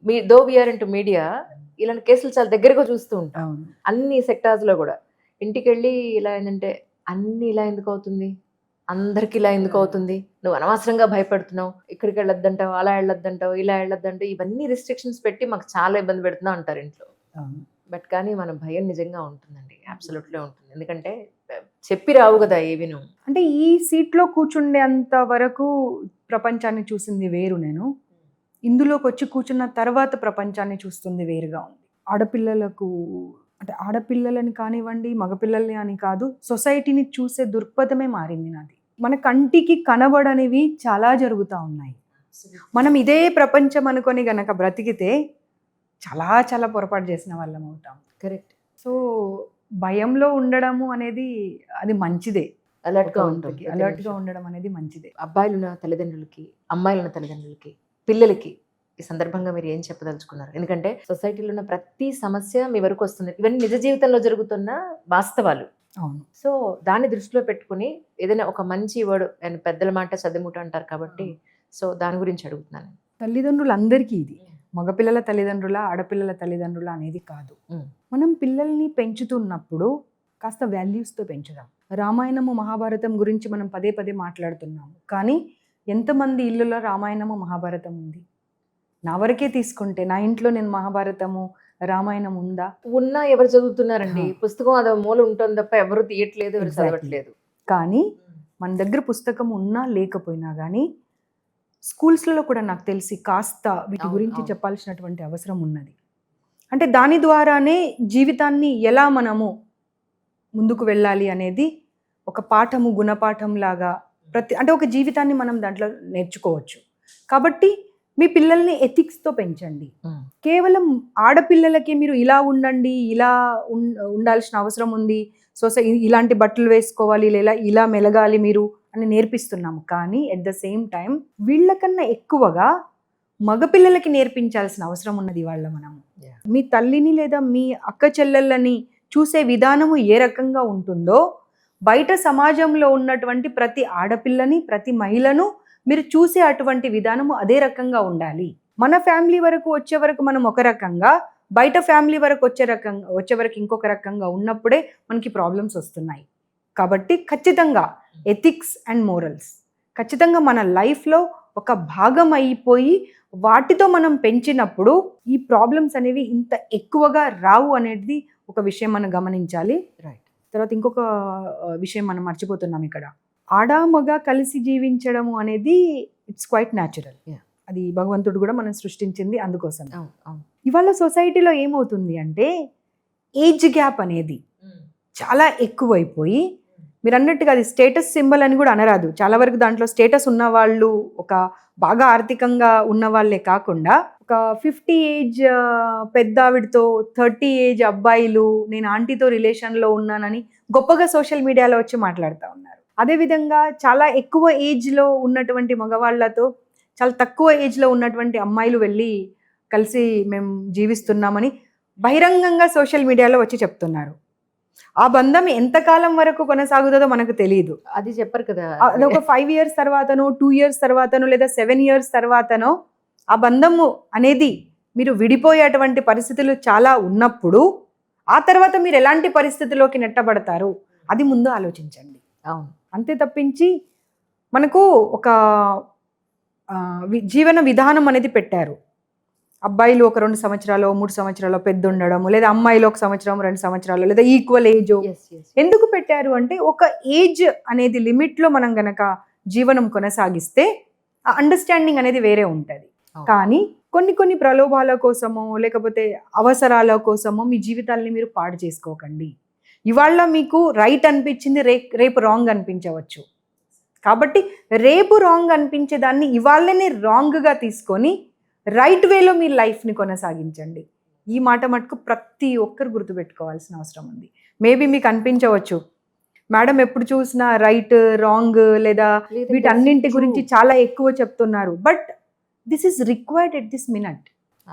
మీ వీఆర్ ఇంటూ మీడియా ఇలాంటి కేసులు చాలా దగ్గరగా చూస్తూ ఉంటాం. అన్ని సెక్టార్స్ లో కూడా ఇంటికి వెళ్ళి ఇలా ఏంటంటే అన్ని ఇలా ఎందుకు అవుతుంది, అందరికి ఇలా ఎందుకు అవుతుంది, నువ్వు అనవసరంగా భయపడుతున్నావు, ఇక్కడికి వెళ్ళొద్దంటావు, అలా వెళ్ళొద్దంటావు, ఇలా వెళ్ళొద్దంటావు, ఇవన్నీ రిస్ట్రిక్షన్స్ పెట్టి మాకు చాలా ఇబ్బంది పెడుతున్నావు అంటారు ఇంట్లో. బట్ కానీ మన భయం నిజంగా ఉంటుందండి, అబ్సల్యూట్లీ ఉంటుంది. ఎందుకంటే చెప్పి రావు కదా ఏవిను. అంటే ఈ సీట్లో కూర్చుండేంత వరకు ప్రపంచాన్ని చూసింది వేరు, నేను ఇందులోకి వచ్చి కూర్చున్న తర్వాత ప్రపంచాన్ని చూస్తుంది వేరుగా ఉంది. ఆడపిల్లలకు అంటే ఆడపిల్లలని కానివ్వండి మగపిల్లల్ని అని కాదు, సొసైటీని చూసే దృక్పథమే మారింది నాది. మన కంటికి కనబడనివి చాలా జరుగుతూ ఉన్నాయి. మనం ఇదే ప్రపంచం అనుకొని గనక బ్రతికితే చాలా చాలా పొరపాటు చేసిన వాళ్ళం అవుతాం. కరెక్ట్. సో భయంలో ఉండడము అనేది అది మంచిదే, అలర్ట్గా ఉంటుంది. అలర్ట్గా ఉండడం అనేది మంచిదే. అబ్బాయిలున్న తల్లిదండ్రులకి, అమ్మాయిలున్న తల్లిదండ్రులకి, పిల్లలకి ఈ సందర్భంగా మీరు ఏం చెప్పదలుచుకున్నారు? ఎందుకంటే సొసైటీలో ఉన్న ప్రతి సమస్య మీ వరకు వస్తుంది, ఇవన్నీ నిజ జీవితంలో జరుగుతున్న వాస్తవాలు. అవును. సో దాన్ని దృష్టిలో పెట్టుకుని ఏదైనా ఒక మంచి వర్డ్, అండ్ పెద్దల మాట చదిముట అంటారు కాబట్టి, సో దాని గురించి అడుగుతున్నాను. తల్లిదండ్రులందరికీ ఇది మగపిల్లల తల్లిదండ్రుల ఆడపిల్లల తల్లిదండ్రుల అనేది కాదు. మనం పిల్లల్ని పెంచుతున్నప్పుడు కాస్త వాల్యూస్తో పెంచుదాం. రామాయణము మహాభారతం గురించి మనం పదే పదే మాట్లాడుతున్నాము, కానీ ఎంతమంది ఇళ్ళలో రామాయణము మహాభారతం ఉంది? నా వరకే తీసుకుంటే నా ఇంట్లో నేను మహాభారతము రామాయణం ఉందా? ఉన్నా ఎవరు చదువుతున్నారండి? పుస్తకం అది మూల ఉంటుంది తప్ప ఎవరు తీయట్లేదు, ఎవరు చదవట్లేదు. కానీ మన దగ్గర పుస్తకం ఉన్నా లేకపోయినా కానీ స్కూల్స్లో కూడా నాకు తెలిసి కాస్త వీటి గురించి చెప్పాల్సినటువంటి అవసరం ఉన్నది. అంటే దాని ద్వారానే జీవితాన్ని ఎలా మనము ముందుకు వెళ్ళాలి అనేది ఒక పాఠము, గుణపాఠం లాగా అంటే ఒక జీవితాన్ని మనం దాంట్లో నేర్చుకోవచ్చు. కాబట్టి మీ పిల్లల్ని ఎథిక్స్తో పెంచండి. కేవలం ఆడపిల్లలకి మీరు ఇలా ఉండండి, ఇలా ఉండాల్సిన అవసరం ఉంది, ఇలాంటి బట్టలు వేసుకోవాలి, ఇలా మెలగాలి మీరు అని నేర్పిస్తున్నాము. కానీ ఎట్ ద సేమ్ టైం వీళ్ళకన్నా ఎక్కువగా మగపిల్లలకి నేర్పించాల్సిన అవసరం ఉన్నది వాళ్ళ. మనము మీ తల్లిని లేదా మీ అక్క చెల్లెళ్ళని చూసే విధానము ఏ రకంగా ఉంటుందో బయట సమాజంలో ఉన్నటువంటి ప్రతి ఆడపిల్లని, ప్రతి మహిళను మీరు చూసే అటువంటి విధానము అదే రకంగా ఉండాలి. మన ఫ్యామిలీ వరకు వచ్చే వరకు మనం ఒక రకంగా, బయట ఫ్యామిలీ వరకు వచ్చే వరకు ఇంకొక రకంగా ఉన్నప్పుడే మనకి ప్రాబ్లమ్స్ వస్తున్నాయి. కాబట్టి ఖచ్చితంగా ఎథిక్స్ అండ్ మోరల్స్ ఖచ్చితంగా మన లైఫ్లో ఒక భాగం అయిపోయి వాటితో మనం పెంచినప్పుడు ఈ ప్రాబ్లమ్స్ అనేవి ఇంత ఎక్కువగా రావు అనేది ఒక విషయం మనం గమనించాలి. రైట్. తర్వాత ఇంకొక విషయం మనం మర్చిపోతున్నాం ఇక్కడ. ఆడ మగ కలిసి జీవించడము అనేది ఇట్స్ క్వైట్ న్యాచురల్. అది భగవంతుడు కూడా మనం సృష్టించింది అందుకోసం. ఇవాళ సొసైటీలో ఏమవుతుంది అంటే ఏజ్ గ్యాప్ అనేది చాలా ఎక్కువైపోయి, మీరు అన్నట్టుగా అది స్టేటస్ సింబల్ అని కూడా అనరాదు. చాలా వరకు దాంట్లో స్టేటస్ ఉన్న వాళ్ళు, ఒక బాగా ఆర్థికంగా ఉన్న వాళ్ళే కాకుండా ఒక 50 ఏజ్ పెద్దావిడితో 30 ఏజ్ అబ్బాయిలు నేను ఆంటీతో రిలేషన్లో ఉన్నానని గొప్పగా సోషల్ మీడియాలో వచ్చి మాట్లాడుతూ ఉన్నారు. అదేవిధంగా చాలా ఎక్కువ ఏజ్లో ఉన్నటువంటి మగవాళ్లతో చాలా తక్కువ ఏజ్లో ఉన్నటువంటి అమ్మాయిలు వెళ్ళి కలిసి మేము జీవిస్తున్నామని బహిరంగంగా సోషల్ మీడియాలో వచ్చి చెప్తున్నారు. ఆ బంధం ఎంతకాలం వరకు కొనసాగుతుందో మనకు తెలియదు. అది చెప్పరు కదా. అది ఒక 5 years తర్వాతనో 2 years తర్వాతనో లేదా 7 years తర్వాతనో ఆ బంధము అనేది మీరు విడిపోయేటువంటి పరిస్థితులు చాలా ఉన్నప్పుడు ఆ తర్వాత మీరు ఎలాంటి పరిస్థితిలోకి నెట్టబడతారు అది ముందు ఆలోచించండి. అవును. అంతే తప్పించి మనకు ఒక జీవన విధానం అనేది పెట్టారు. అబ్బాయిలు ఒక 2 సంవత్సరాలు 3 సంవత్సరాలు పెద్ద ఉండడము, లేదా అమ్మాయిలు 1 సంవత్సరం 2 సంవత్సరాలు, లేదా ఈక్వల్ ఏజ్. ఎందుకు పెట్టారు అంటే ఒక ఏజ్ అనేది లిమిట్లో మనం గనక జీవనం కొనసాగిస్తే ఆ అండర్స్టాండింగ్ అనేది వేరే ఉంటుంది. కానీ కొన్ని ప్రలోభాల కోసమో లేకపోతే అవసరాల కోసమో మీ జీవితాల్ని మీరు పాడు చేసుకోకండి. ఇవాళ మీకు రైట్ అనిపించింది రేపు రాంగ్ అనిపించవచ్చు. కాబట్టి రేపు రాంగ్ అనిపించేదాన్ని ఇవాళనే రాంగ్గా తీసుకొని రైట్ వేలో మీ లైఫ్ని కొనసాగించండి. ఈ మాట మటుకు ప్రతి ఒక్కరు గుర్తుపెట్టుకోవాల్సిన అవసరం ఉంది. మేబీ మీకు అనిపించవచ్చు, మేడం ఎప్పుడు చూసినా రైట్ రాంగ్ లేదా లేదండి, వీటన్నింటి true. గురించి చాలా ఎక్కువ చెప్తున్నారు. But this is required at this minute.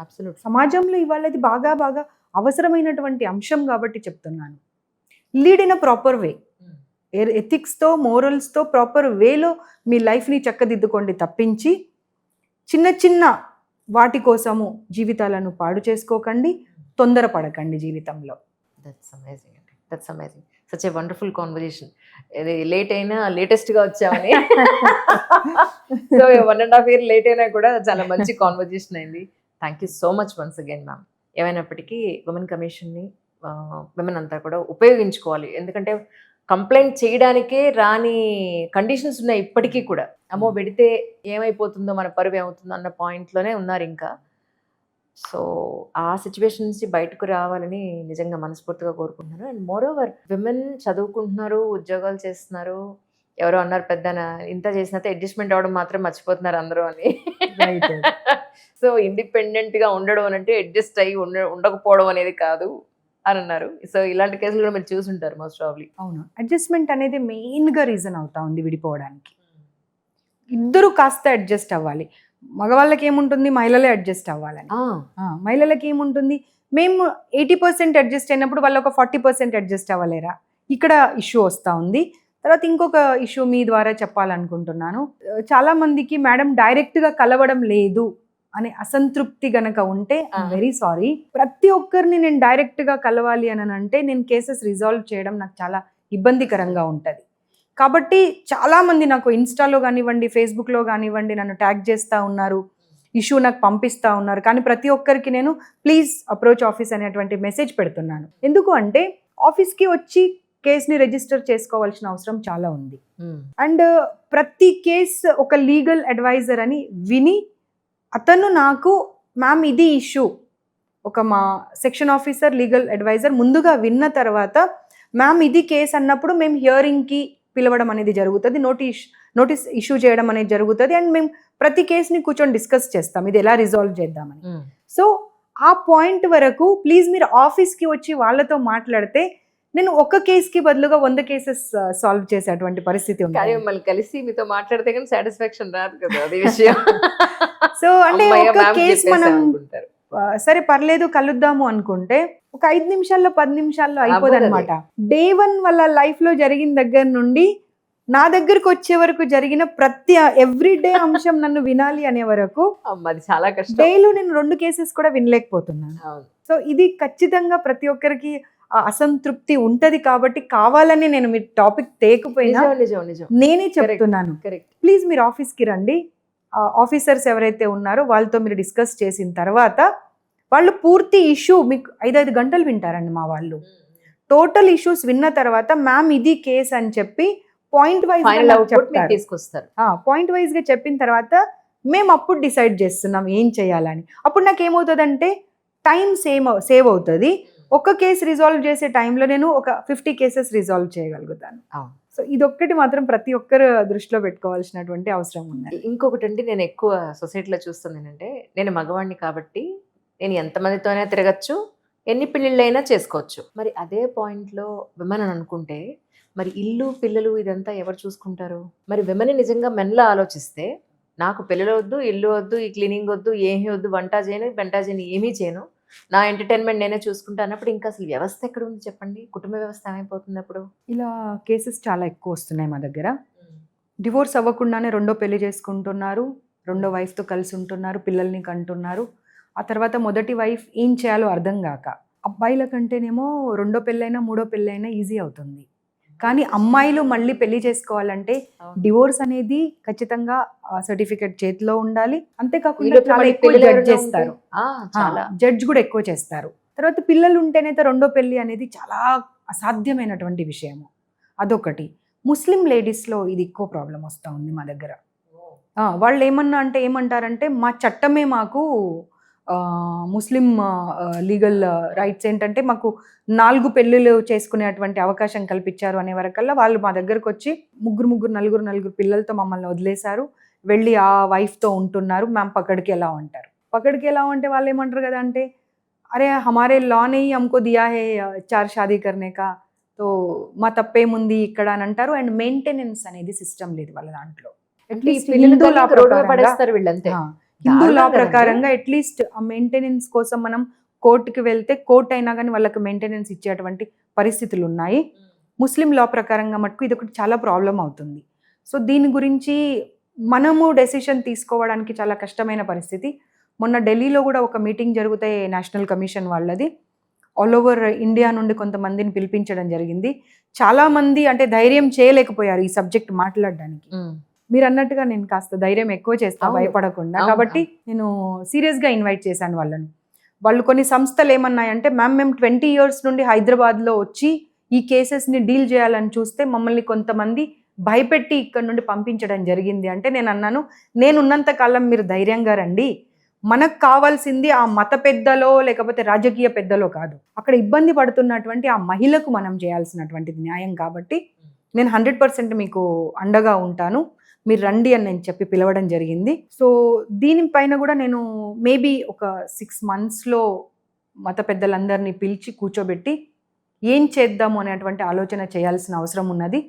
Absolute. సమాజంలో ఇవాళ ఇది బాగా బాగా అవసరమైనటువంటి అంశం కాబట్టి చెప్తున్నాను. Lead in a proper way, ఎథిక్స్తో మోరల్స్తో ప్రాపర్ వేలో మీ లైఫ్ని చక్కదిద్దుకోండి తప్పించి చిన్న చిన్న వాటి కోసము జీవితాలను పాడు చేసుకోకండి, తొందరపడకండి జీవితంలో. దట్స్ అమేజింగ్ అండి, that's amazing. Such a wonderful conversation. ఇది లేట్ అయినా లేటెస్ట్గా వచ్చామని సో 1.5 year లేట్ అయినా కూడా చాలా మంచి కాన్వర్జేషన్ అయింది. Thank you so much once again ma'am. ఏమైనప్పటికీ ఉమెన్ కమిషన్ని విమెన్ అంతా కూడా ఉపయోగించుకోవాలి. ఎందుకంటే కంప్లైంట్ చేయడానికే రాని కండిషన్స్ ఉన్నాయి ఇప్పటికీ కూడా. అమ్మో పెడితే ఏమైపోతుందో, మన పరువు ఏమవుతుందో అన్న పాయింట్లోనే ఉన్నారు ఇంకా. సో ఆ సిచ్యువేషన్ నుంచి బయటకు రావాలని నిజంగా మనస్ఫూర్తిగా కోరుకుంటున్నాను. అండ్ మోర్ ఓవర్ విమెన్ చదువుకుంటున్నారు, ఉద్యోగాలు చేస్తున్నారు. ఎవరో అన్నారు పెద్దన, ఇంత చేసినంత అడ్జస్ట్మెంట్ అవ్వడం మాత్రం మర్చిపోతున్నారు అందరూ అని. Right. సో ఇండిపెండెంట్గా ఉండడం అని అంటే అడ్జస్ట్ అయ్యి ఉండకపోవడం అనేది కాదు అని అన్నారు. సో ఇలాంటి కేసులు కూడా మీరు చూసుంటారు మోస్ట్ ప్రాబ్లీ. అవును, అడ్జస్ట్మెంట్ అనేది మెయిన్గా రీజన్ అవుతా ఉంది విడిపోవడానికి. ఇద్దరు కాస్త అడ్జస్ట్ అవ్వాలి. మగవాళ్ళకి ఏముంటుంది, మహిళలే అడ్జస్ట్ అవ్వాలని. మహిళలకి ఏముంటుంది, మేము 80% అడ్జస్ట్ అయినప్పుడు వాళ్ళు ఒక 40% అడ్జస్ట్ అవ్వలేరా, ఇక్కడ ఇష్యూ వస్తూ ఉంది. తర్వాత ఇంకొక ఇష్యూ మీ ద్వారా చెప్పాలనుకుంటున్నాను. చాలా మందికి మేడం డైరెక్ట్గా కలవడం లేదు అనే అసంతృప్తి గనక ఉంటే వెరీ సారీ. ప్రతి ఒక్కరిని నేను డైరెక్ట్గా కలవాలి అని అంటే నేను కేసెస్ రిజాల్వ్ చేయడం నాకు చాలా ఇబ్బందికరంగా ఉంటుంది. కాబట్టి చాలామంది నాకు ఇన్స్టాలో కానివ్వండి, ఫేస్బుక్లో కానివ్వండి నన్ను ట్యాగ్ చేస్తూ ఉన్నారు, ఇష్యూ నాకు పంపిస్తూ ఉన్నారు. కానీ ప్రతి ఒక్కరికి నేను ప్లీజ్ అప్రోచ్ ఆఫీస్ అనేటువంటి మెసేజ్ పెడుతున్నాను. ఎందుకు అంటే ఆఫీస్కి వచ్చి కేసుని రిజిస్టర్ చేసుకోవాల్సిన అవసరం చాలా ఉంది. అండ్ ప్రతి కేసు ఒక లీగల్ అడ్వైజర్ అని విని అతను నాకు మ్యామ్ ఇది ఇష్యూ, ఒక మా సెక్షన్ ఆఫీసర్ లీగల్ అడ్వైజర్ ముందుగా విన్న తర్వాత మ్యామ్ ఇది కేసు అన్నప్పుడు మేము హియరింగ్కి పిలవడం అనేది జరుగుతుంది, నోటీస్ ఇష్యూ చేయడం అనేది జరుగుతుంది. అండ్ మేము ప్రతి కేసుని కూర్చొని డిస్కస్ చేస్తాం ఇది ఎలా రిజాల్వ్ చేద్దామని. సో ఆ పాయింట్ వరకు ప్లీజ్ మీరు ఆఫీస్కి వచ్చి వాళ్ళతో మాట్లాడితే నేను ఒక కేసుకి బదులుగా 100 కేసెస్ సాల్వ్ చేసేటువంటి పరిస్థితి ఉంది. కానీ మిమ్మల్ని కలిసి మీతో మాట్లాడితే కానీ సాటిస్ఫాక్షన్ రాదు కదా, అదే విషయం. సో అంటే ఒక కేసు మనం సరే పర్లేదు కలుద్దాము అనుకుంటే ఒక 5 నిమిషాల్లో 10 నిమిషాల్లో అయిపోదు అనమాట. డే 1 వాళ్ళ లైఫ్ లో జరిగిన దగ్గర నుండి నా దగ్గరకు వచ్చే వరకు జరిగిన ప్రతి ఎవ్రీడే అంశం నన్ను వినాలి అనే వరకు అది చాలా కష్టం. డేలో నేను 2 కేసెస్ కూడా వినలేకపోతున్నాను. సో ఇది ఖచ్చితంగా ప్రతి ఒక్కరికి అసంతృప్తి ఉంటది. కాబట్టి కావాలని నేను మీ టాపిక్ తేకపోయినా నేనే చెప్తున్నాను, ప్లీజ్ మీరు ఆఫీస్కి రండి. ఆఫీసర్స్ ఎవరైతే ఉన్నారో వాళ్ళతో మీరు డిస్కస్ చేసిన తర్వాత వాళ్ళు పూర్తి ఇష్యూ మీకు 5 గంటలు వింటారండి. మా వాళ్ళు టోటల్ ఇష్యూస్ విన్న తర్వాత మ్యామ్ ఇది కేస్ అని చెప్పి పాయింట్ వైజ్ తీసుకొస్తారు. పాయింట్ వైజ్ గా చెప్పిన తర్వాత మేము అప్పుడు డిసైడ్ చేస్తున్నాం ఏం చేయాలని. అప్పుడు నాకు ఏమవుతుందంటే టైం సేవ్ అవుతుంది. ఒక కేసు రిజాల్వ్ చేసే టైంలో నేను ఒక 50 కేసెస్ రిజాల్వ్ చేయగలుగుతాను. సో ఇదొక్కటి మాత్రం ప్రతి ఒక్కరు దృష్టిలో పెట్టుకోవాల్సినటువంటి అవసరం ఉంది. ఇంకొకటి అండి, నేను ఎక్కువ సొసైటీలో చూస్తుంది ఏంటంటే, నేను మగవాడిని కాబట్టి నేను ఎంతమందితోనే తిరగచ్చు, ఎన్ని పెళ్ళిళ్ళైనా చేసుకోవచ్చు. మరి అదే పాయింట్లో విమెన్ అని అనుకుంటే మరి ఇల్లు పిల్లలు ఇదంతా ఎవరు చూసుకుంటారు? మరి విమెన్ నిజంగా మెన్లా ఆలోచిస్తే నాకు పిల్లలు వద్దు, ఇల్లు వద్దు, ఈ క్లీనింగ్ వద్దు, ఏమీ వద్దు, వంట చేయను, వెంట చేయను, ఏమీ చేయను, నా ఎంటర్టైన్మెంట్ నేనే చూసుకుంటా అన్నప్పుడు ఇంకా అసలు వ్యవస్థ ఎక్కడ ఉంది చెప్పండి? కుటుంబ వ్యవస్థ ఏమైపోతుంది అప్పుడు? ఇలా కేసెస్ చాలా ఎక్కువ వస్తున్నాయి మా దగ్గర. డివోర్స్ అవ్వకుండానే రెండో పెళ్లి చేసుకుంటున్నారు, రెండో వైఫ్తో కలిసి ఉంటున్నారు, పిల్లల్ని కంటున్నారు. ఆ తర్వాత మొదటి వైఫ్ ఏం చేయాలో అర్థం కాక, అబ్బాయిల కంటేనేమో రెండో పెళ్ళైనా మూడో పెళ్ళైనా ఈజీ అవుతుంది. కానీ అమ్మాయిలు మళ్ళీ పెళ్లి చేసుకోవాలంటే డివోర్స్ అనేది ఖచ్చితంగా సర్టిఫికెట్ చేతిలో ఉండాలి. అంతేకాకుండా చాలా ఎక్కువ జడ్జ్ చేస్తారు, జడ్జ్ కూడా ఎక్కువ చేస్తారు. తర్వాత పిల్లలు ఉంటేనైతే రెండో పెళ్లి అనేది చాలా అసాధ్యమైనటువంటి విషయము. అదొకటి. ముస్లిం లేడీస్లో ఇది ఎక్కువ ప్రాబ్లం వస్తూ ఉంది మా దగ్గర. వాళ్ళు ఏమంటారంటే మా చట్టమే మాకు ముస్లిం లీగల్ రైట్స్ ఏంటంటే మాకు 4 పెళ్ళిళ్ళు చేసుకునేటువంటి అవకాశం కల్పించారు అనే వరకల్లా వాళ్ళు మా దగ్గరకు వచ్చి నలుగురు పిల్లలతో మమ్మల్ని వదిలేశారు, వెళ్ళి ఆ వైఫ్తో ఉంటున్నారు, మ్యామ్ పక్కడికి ఎలా ఉంటారు. పక్కడికి ఎలా ఉంటే వాళ్ళు ఏమంటారు కదా అంటే అరే హమారే లా నే హమ్కో దియా హే 4 షాదీ కర్నే కా, సో మా తప్పేముంది ఇక్కడ అని అంటారు. అండ్ మెయింటెనెన్స్ అనేది సిస్టమ్ లేదు వాళ్ళ దాంట్లో. అట్లీస్ట్ హిందూ లా రోడ్డు మీద పడేస్తారు వీళ్ళంతే. హిందూ లా దారుణం కదండి. ప్రకారంగా అట్లీస్ట్ ఆ మెయింటెనెన్స్ కోసం మనం కోర్టుకి వెళ్తే కోర్ట్ అయినా కానీ వాళ్ళకి మెయింటెనెన్స్ ఇచ్చేటువంటి పరిస్థితులు ఉన్నాయి. ముస్లిం లా ప్రకారంగా మటుకు ఇది ఒకటి చాలా ప్రాబ్లం అవుతుంది. సో దీని గురించి మనము డెసిషన్ తీసుకోవడానికి చాలా కష్టమైన పరిస్థితి. మొన్న ఢిల్లీలో కూడా ఒక మీటింగ్ జరిగితే నేషనల్ కమిషన్ వాళ్ళది ఆల్ ఓవర్ ఇండియా నుండి కొంతమందిని పిలిపించడం జరిగింది. చాలామంది అంటే ధైర్యం చేయలేకపోయారు ఈ సబ్జెక్ట్ మాట్లాడడానికి. మీరు అన్నట్టుగా నేను కాస్త ధైర్యం ఎక్కువ చేస్తాను, అవును. భయపడకుండా. అవును, కాబట్టి నేను సీరియస్గా ఇన్వైట్ చేశాను వాళ్ళను. వాళ్ళు కొన్ని సంస్థలు ఏమన్నాయంటే, మేము 20 years నుండి హైదరాబాద్లో వచ్చి ఈ కేసెస్ని డీల్ చేయాలని చూస్తే మమ్మల్ని కొంతమంది భయపెట్టి ఇక్కడ నుండి పంపించడం జరిగింది అంటే నేను అన్నాను, నేనున్నంత కాలం మీరు ధైర్యంగా రండి. మనకు కావాల్సింది ఆ మత పెద్దలో లేకపోతే రాజకీయ పెద్దలో కాదు, అక్కడ ఇబ్బంది పడుతున్నటువంటి ఆ మహిళకు మనం చేయాల్సినటువంటిది న్యాయం. కాబట్టి నేను 100% మీకు అండగా ఉంటాను, మీరు రండి అని నేను చెప్పి పిలవడం జరిగింది. సో దీనిపైన కూడా నేను మేబీ ఒక 6 monthsలో మత పెద్దలందరినీ పిలిచి కూర్చోబెట్టి ఏం చేద్దాము అనేటువంటి ఆలోచన చేయాల్సిన అవసరం ఉన్నది.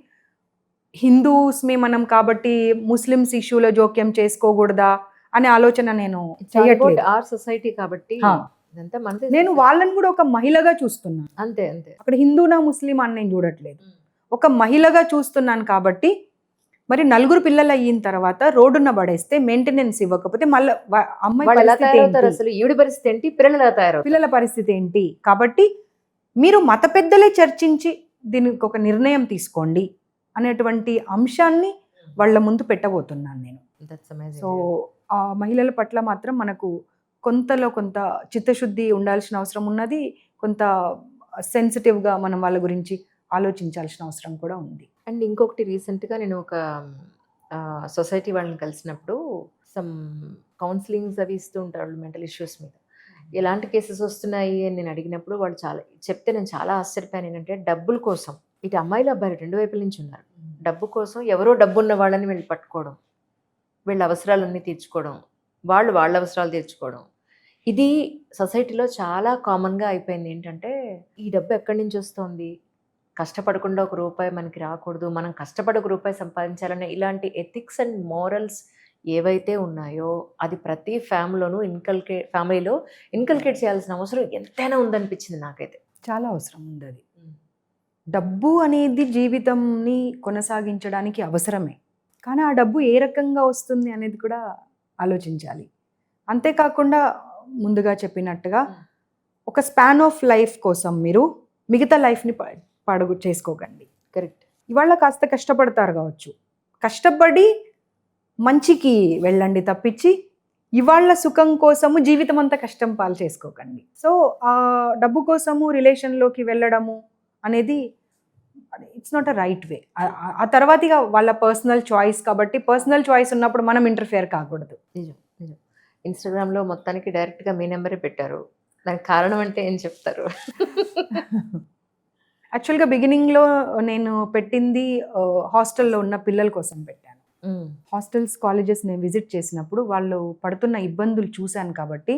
హిందూస్మి మనం కాబట్టి ముస్లిమ్స్ ఇష్యూలో జోక్యం చేసుకోకూడదా అనే ఆలోచన నేను చేయట్లేదు. ఆర్ సొసైటీ కాబట్టి హా. ఇదంతా మనదే. నేను వాళ్ళని కూడా ఒక మహిళగా చూస్తున్నాను. అంతే అంతే. అక్కడ హిందూనా ముస్లిం అని నేను చూడట్లేదు, ఒక మహిళగా చూస్తున్నాను. కాబట్టి మరి 4 పిల్లలు అయిన తర్వాత రోడ్డున పడేస్తే మెయింటెనెన్స్ ఇవ్వకపోతే మళ్ళీ అమ్మాయి వాళ్ళు ఎలా పరిస్థితి తయారవుతారు ఏంటి? అసలు? ఈవిడ పరిస్థితి ఏంటి? పిల్లలు ఎలా తయారవుతారు? పిల్లల పరిస్థితి ఏంటి? కాబట్టి మీరు మత పెద్దలే చర్చించి దీనికి ఒక నిర్ణయం తీసుకోండి అనేటువంటి అంశాన్ని వాళ్ళ ముందు పెట్టబోతున్నాను నేను. That's amazing. సో ఆ మహిళల పట్ల మాత్రం మనకు కొంతలో కొంత చిత్తశుద్ధి ఉండాల్సిన అవసరం ఉన్నది, కొంత సెన్సిటివ్గా మనం వాళ్ళ గురించి ఆలోచించాల్సిన అవసరం కూడా ఉంది. అండ్ ఇంకొకటి రీసెంట్గా నేను ఒక సొసైటీ వాళ్ళని కలిసినప్పుడు సమ్ కౌన్సిలింగ్స్ అవి ఇస్తూ ఉంటారు మెంటల్ ఇష్యూస్ మీద. ఎలాంటి కేసెస్ వస్తున్నాయి అని నేను అడిగినప్పుడు వాళ్ళు చాలా చెప్తే నేను చాలా ఆశ్చర్యపోయాను. ఏంటంటే డబ్బుల కోసం ఇటు అమ్మాయిలు అబ్బాయిలు 2 వైపుల నుంచి ఉన్నారు. డబ్బు కోసం ఎవరో డబ్బు ఉన్న వాళ్ళని వీళ్ళు పట్టుకోవడం, వీళ్ళ అవసరాలన్నీ తీర్చుకోవడం, వాళ్ళ అవసరాలు తీర్చుకోవడం, ఇది సొసైటీలో చాలా కామన్గా అయిపోయింది. ఏంటంటే ఈ డబ్బు ఎక్కడి నుంచి వస్తుంది, కష్టపడకుండా ఒక రూపాయి మనకి రాకూడదు, మనం కష్టపడి ఒక రూపాయి సంపాదించాలనే ఇలాంటి ఎథిక్స్ అండ్ మోరల్స్ ఏవైతే ఉన్నాయో అది ప్రతి ఫ్యామిలీలో ఇన్కల్కేట్ చేయాల్సిన అవసరం ఎంతైనా ఉందనిపించింది నాకైతే. చాలా అవసరం ఉంది అది. డబ్బు అనేది జీవితంని కొనసాగించడానికి అవసరమే, కానీ ఆ డబ్బు ఏ రకంగా వస్తుంది అనేది కూడా ఆలోచించాలి. అంతేకాకుండా ముందుగా చెప్పినట్టుగా ఒక స్పాన్ ఆఫ్ లైఫ్ కోసం మీరు మిగతా లైఫ్ని పడుగు చేసుకోకండి. కరెక్ట్. ఇవాళ కాస్త కష్టపడతారు కావచ్చు, కష్టపడి మంచికి వెళ్ళండి తప్పించి ఇవాళ సుఖం కోసము జీవితం అంతా కష్టం పాలు చేసుకోకండి. సో ఆ డబ్బు కోసము రిలేషన్లోకి వెళ్ళడము అనేది it's not a right way. ఆ తర్వాత ఇక వాళ్ళ పర్సనల్ చాయిస్, కాబట్టి పర్సనల్ చాయిస్ ఉన్నప్పుడు మనం ఇంటర్ఫియర్ కాకూడదు. నిజం నిజం. ఇన్స్టాగ్రామ్లో మొత్తానికి డైరెక్ట్గా మీ నెంబరే పెట్టారు, దానికి కారణం అంటే ఏం చెప్తారు? యాక్చువల్గా బిగినింగ్లో నేను పెట్టింది హాస్టల్లో ఉన్న పిల్లల కోసం పెట్టాను. హాస్టల్స్ కాలేజెస్ నేను విజిట్ చేసినప్పుడు వాళ్ళు పడుతున్న ఇబ్బందులు చూశాను. కాబట్టి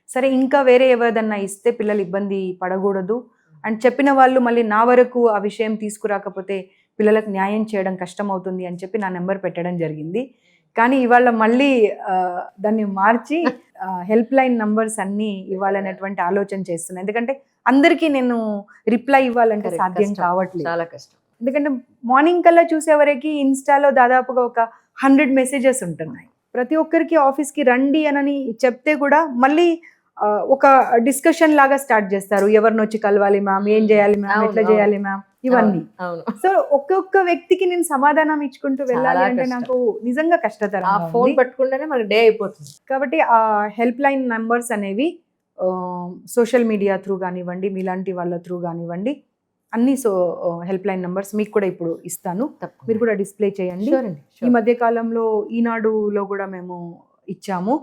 సరే ఇంకా వేరే ఎవరిదన్నా ఇస్తే పిల్లలు ఇబ్బంది పడకూడదు అని చెప్పిన వాళ్ళు మళ్ళీ నా వరకు ఆ విషయం తీసుకురాకపోతే పిల్లలకు న్యాయం చేయడం కష్టం అవుతుంది అని చెప్పి నా నెంబర్ పెట్టడం జరిగింది. కానీ ఇవాళ మళ్ళీ దాన్ని మార్చి హెల్ప్ లైన్ నంబర్స్ అన్నీ ఇవ్వాలనేటువంటి ఆలోచన చేస్తున్నాను. ఎందుకంటే అందరికీ నేను రిప్లై ఇవ్వాలంటే Correct. సాధ్యం కష్టం. కావట్లేదు. చాలా కష్టం. ఎందుకంటే మార్నింగ్ కల్లా చూసేవరకు ఇన్స్టాలో దాదాపుగా ఒక 100 మెసేజెస్ ఉంటున్నాయి. ప్రతి ఒక్కరికి ఆఫీస్కి రండి అని చెప్తే కూడా మళ్ళీ ఒక డిస్కషన్ లాగా స్టార్ట్ చేస్తారు. ఎవరిని వచ్చి కలవాలి మ్యామ్, ఏం చేయాలి మ్యామ్, అవును, ఎట్లా అవును. చేయాలి మ్యామ్, ఇవన్నీ. అవును. సో ఒక్కొక్క వ్యక్తికి నేను సమాధానం ఇచ్చుకుంటూ వెళ్ళాలి చాలా అంటే కష్టం. నాకు నిజంగా ఆ కష్టతరంగా ఫోన్ ఉంది. పట్టుకుంటేనే మనకి డే అయిపోతుంది. కాబట్టి ఆ హెల్ప్ లైన్ నంబర్స్ అనేవి సోషల్ మీడియా త్రూ కానివ్వండి, మీలాంటి వాళ్ళ త్రూ కానివ్వండి, అన్ని హెల్ప్ లైన్ నంబర్స్ మీకు కూడా ఇప్పుడు ఇస్తాను, మీరు కూడా డిస్ప్లే చేయండి. Sure అండి, ఈ sure. మధ్య కాలంలో ఈనాడులో కూడా మేము ఇచ్చాము.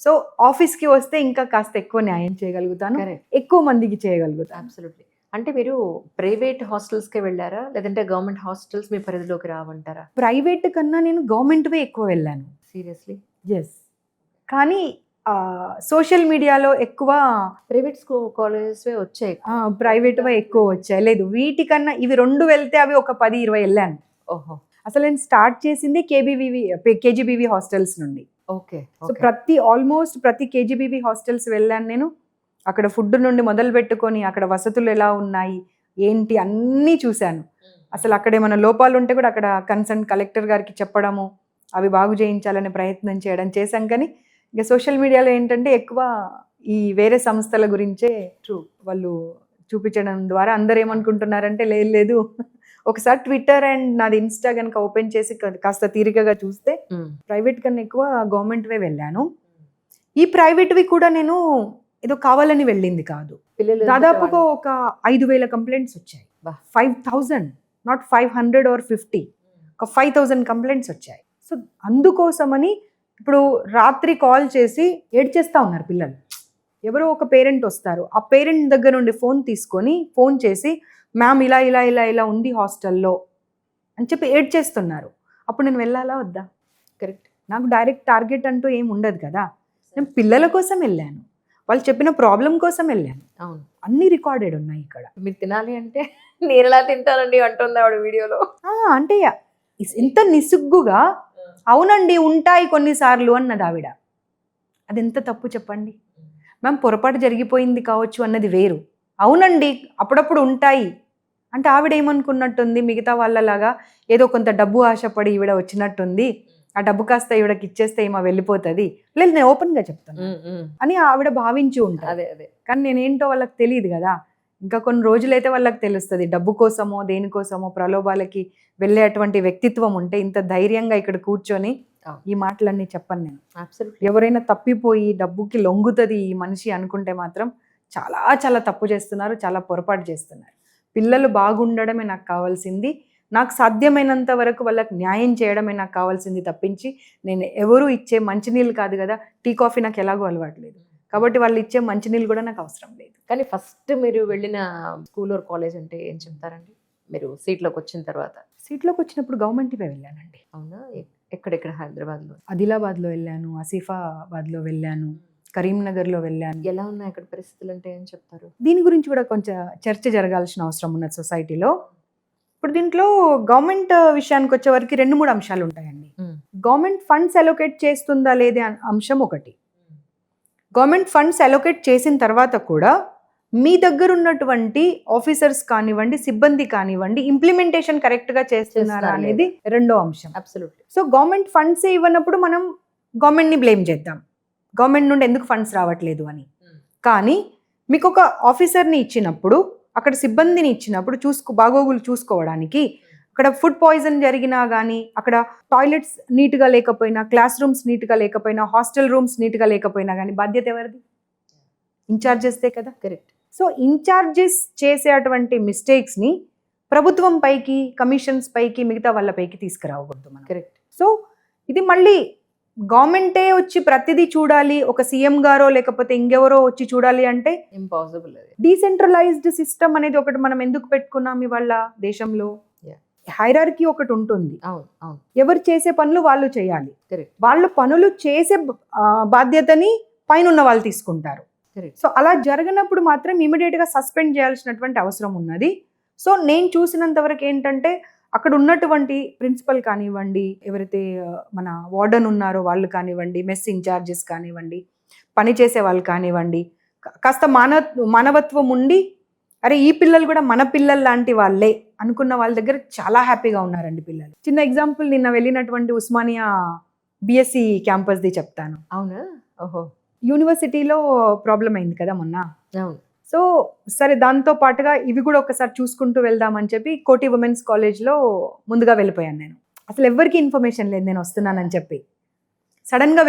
సో ఆఫీస్కి వస్తే ఇంకా కాస్త ఎక్కువ న్యాయం చేయగలుగుతాను, Correct. ఎక్కువ మందికి చేయగలుగుతాను. Absolutely. అంటే మీరు ప్రైవేట్ హాస్టల్స్కే వెళ్ళారా, లేదంటే గవర్నమెంట్ హాస్టల్స్ మీ పరిధిలోకి రావంటారా? ప్రైవేట్ కన్నా నేను గవర్నమెంట్వే ఎక్కువ వెళ్ళాను. సీరియస్లీ? ఎస్. కానీ సోషల్ మీడియాలో ఎక్కువ ప్రైవేట్ స్కూల్ కాలేజెస్ వచ్చాయి. ప్రైవేట్ ఎక్కువ వచ్చాయి. లేదు, వీటికన్నా ఇవి 2 వెళ్తే అవి ఒక 10-20 వెళ్ళాను. ఓహో, అసలు నేను స్టార్ట్ చేసింది కేజీబీవీ హాస్టల్స్ నుండి. ఓకే. సో ఆల్మోస్ట్ ప్రతి కేజీబీవీ హాస్టల్స్ వెళ్ళాను నేను. అక్కడ ఫుడ్ నుండి మొదలు పెట్టుకొని అక్కడ వసతులు ఎలా ఉన్నాయి ఏంటి అన్నీ చూశాను. అసలు అక్కడ ఏమైనా లోపాలు ఉంటే కూడా అక్కడ కన్సర్న్ కలెక్టర్ గారికి చెప్పడము, అవి బాగు చేయించాలనే ప్రయత్నం చేయడం చేశాం. కానీ ఇక సోషల్ మీడియాలో ఏంటంటే ఎక్కువ ఈ వేరే సంస్థల గురించే వాళ్ళు చూపించడం ద్వారా అందరు ఏమనుకుంటున్నారంటే లేదు ఒకసారి ట్విట్టర్ అండ్ నాది ఇన్స్టా కనుక ఓపెన్ చేసి కాస్త తీరికగా చూస్తే ప్రైవేట్ కన్నా ఎక్కువ గవర్నమెంట్వే వెళ్ళాను. ఈ ప్రైవేట్వి కూడా నేను ఏదో కావాలని వెళ్ళింది కాదు. దాదాపుగా ఒక 5,000 కంప్లైంట్స్ వచ్చాయి. 5,000, నాట్ 500 or 50, ఒక 5,000 కంప్లైంట్స్ వచ్చాయి. సో అందుకోసమని ఇప్పుడు రాత్రి కాల్ చేసి ఏడ్చేస్తూ ఉన్నారు పిల్లలు. ఎవరో ఒక పేరెంట్ వస్తారు, ఆ పేరెంట్ దగ్గర నుండి ఫోన్ చేసి మ్యామ్ ఇలా ఇలా ఇలా ఇలా ఉంది హాస్టల్లో అని చెప్పి ఏడ్చేస్తున్నారు. అప్పుడు నేను వెళ్ళాలా వద్దా? కరెక్ట్. నాకు డైరెక్ట్ టార్గెట్ అంటూ ఏం ఉండదు కదా. నేను పిల్లల కోసం వెళ్ళాను, వాళ్ళు చెప్పిన ప్రాబ్లం కోసం వెళ్ళాను. అవును, అన్నీ రికార్డెడ్ ఉన్నాయి ఇక్కడ. మీరు తినాలి అంటే నేను ఎలా తింటానండి అంటుంది ఆవిడ వీడియోలో. అంటే ఎంత నిస్సిగ్గుగా అవునండి ఉంటాయి కొన్నిసార్లు అన్నది ఆవిడ. అది ఎంత తప్పు చెప్పండి. మ్యామ్ పొరపాటు జరిగిపోయింది కావచ్చు అన్నది వేరు. అవునండి అప్పుడప్పుడు ఉంటాయి అంటే ఆవిడ ఏమనుకున్నట్టుంది, మిగతా వాళ్ళలాగా ఏదో కొంత డబ్బు ఆశపడి ఈవిడ వచ్చినట్టుంది, ఆ డబ్బు కాస్త ఈవిడకి ఇచ్చేస్తే ఏమో వెళ్ళిపోతుంది, లేదు నేను ఓపెన్గా చెప్తాను అని ఆవిడ భావించి ఉంటుంది. అదే కానీ నేనేంటో వాళ్ళకి తెలియదు కదా. ఇంకా కొన్ని రోజులైతే వాళ్ళకి తెలుస్తుంది. డబ్బు కోసమో దేనికోసమో ప్రలోభాలకి వెళ్ళేటువంటి వ్యక్తిత్వం ఉంటే ఇంత ధైర్యంగా ఇక్కడ కూర్చొని ఈ మాటలన్నీ చెప్పను నేను. ఎవరైనా తప్పిపోయి డబ్బుకి లొంగుతుంది ఈ మనిషి అనుకుంటే మాత్రం చాలా చాలా తప్పు చేస్తున్నారు, చాలా పొరపాటు చేస్తున్నారు. పిల్లలు బాగుండడమే నాకు కావాల్సింది. నాకు సాధ్యమైనంత వరకు వాళ్ళకి న్యాయం చేయడమే నాకు కావాల్సింది తప్పించి నేను ఎవరు ఇచ్చే మంచినీళ్ళు కాదు కదా. టీ కాఫీ నాకు ఎలాగో అలవాట్లేదు కాబట్టి వాళ్ళు ఇచ్చే మంచినీళ్ళు కూడా నాకు అవసరం లేదు. కానీ ఫస్ట్ మీరు వెళ్ళిన స్కూల్ ఆర్ కాలేజ్ అంటే ఏం చెప్తారండి? మీరు సీట్లోకి వచ్చిన తర్వాత? సీట్లోకి వచ్చినప్పుడు గవర్నమెంట్వే వెళ్ళానండి. అవునా? ఎక్కడెక్కడ? హైదరాబాద్లో? ఆదిలాబాద్లో వెళ్ళాను, ఆసిఫాబాద్లో వెళ్ళాను, కరీంనగర్లో వెళ్ళాను. ఎలా ఉన్నాయి అక్కడ పరిస్థితులు అంటే ఏం చెప్తారు? దీని గురించి కూడా కొంచెం చర్చ జరగాల్సిన అవసరం ఉన్నది సొసైటీలో. ఇప్పుడు దీంట్లో గవర్నమెంట్ విషయానికి వచ్చే వరకు 2-3 అంశాలు ఉంటాయండి. గవర్నమెంట్ ఫండ్స్ అలొకేట్ చేస్తుందా లేదే అంశం ఒకటి. గవర్నమెంట్ ఫండ్స్ అలొకేట్ చేసిన తర్వాత కూడా మీ దగ్గర ఉన్నటువంటి ఆఫీసర్స్ కానివ్వండి, సిబ్బంది కానివ్వండి, ఇంప్లిమెంటేషన్ కరెక్ట్గా చేస్తున్నారా అనేది రెండో అంశం. అబ్సల్యూట్లీ. సో గవర్నమెంట్ ఫండ్స్ ఇవ్వనప్పుడు మనం గవర్నమెంట్ని బ్లేమ్ చేద్దాం, గవర్నమెంట్ నుండి ఎందుకు ఫండ్స్ రావట్లేదు అని. కానీ మీకు ఒక ఆఫీసర్ని ఇచ్చినప్పుడు, అక్కడ సిబ్బందిని ఇచ్చినప్పుడు బాగోగులు చూసుకోవడానికి, అక్కడ ఫుడ్ పాయిజన్ జరిగినా కానీ, అక్కడ టాయిలెట్స్ నీట్గా లేకపోయినా, క్లాస్ రూమ్స్ నీట్గా లేకపోయినా, హాస్టల్ రూమ్స్ నీట్గా లేకపోయినా కానీ బాధ్యత ఎవరిది? ఇన్ఛార్జెస్దే కదా. కరెక్ట్. సో ఇన్ఛార్జెస్ చేసేటువంటి మిస్టేక్స్ని ప్రభుత్వం పైకి, కమిషన్స్ పైకి, మిగతా వాళ్ళ పైకి తీసుకురావకూడదు మనం. కరెక్ట్. సో ఇది మళ్ళీ గవర్నమెంటే వచ్చి ప్రతిదీ చూడాలి, ఒక సీఎం గారో లేకపోతే ఇంకెవరో వచ్చి చూడాలి అంటే ఇంపాసిబుల్. డీసెంట్రలైజ్డ్ సిస్టమ్ అనేది ఒకటి మనం ఎందుకు పెట్టుకున్నాం ఇవాళ దేశంలో? హైరార్కీ ఒకటి ఉంటుంది. ఎవరు చేసే పనులు వాళ్ళు చేయాలి. వాళ్ళు పనులు చేసే బాధ్యతని పైన ఉన్న వాళ్ళు తీసుకుంటారు. సో అలా జరగనప్పుడు మాత్రం ఇమీడియట్గా సస్పెండ్ చేయాల్సినటువంటి అవసరం ఉన్నది. సో నేను చూసినంత వరకు ఏంటంటే అక్కడ ఉన్నటువంటి ప్రిన్సిపల్ కానివ్వండి, ఎవరైతే మన వార్డన్ ఉన్నారో వాళ్ళు కానివ్వండి, మెస్ ఇన్ఛార్జెస్ కానివ్వండి, పనిచేసే వాళ్ళు కానివ్వండి, కాస్త మానవత్వం ఉండి అరే ఈ పిల్లలు కూడా మన పిల్లలు లాంటి వాళ్ళే అనుకున్న వాళ్ళ దగ్గర చాలా హ్యాపీగా ఉన్నారండి పిల్లలు. చిన్న ఎగ్జాంపుల్, నిన్న వెళ్ళినటువంటి ఉస్మానియా బిఎస్సి క్యాంపస్ది చెప్తాను. అవునా? ఓహో. యూనివర్సిటీలో ప్రాబ్లం అయింది కదా మొన్న. అవును. సో సరే దాంతో పాటుగా ఇవి కూడా ఒకసారి చూసుకుంటూ వెళ్దామని చెప్పి కోటి ఉమెన్స్ కాలేజ్లో ముందుగా వెళ్ళిపోయాను నేను. అసలు ఎవరికి ఇన్ఫర్మేషన్ లేదు నేను వస్తున్నానని చెప్పి. సడన్గా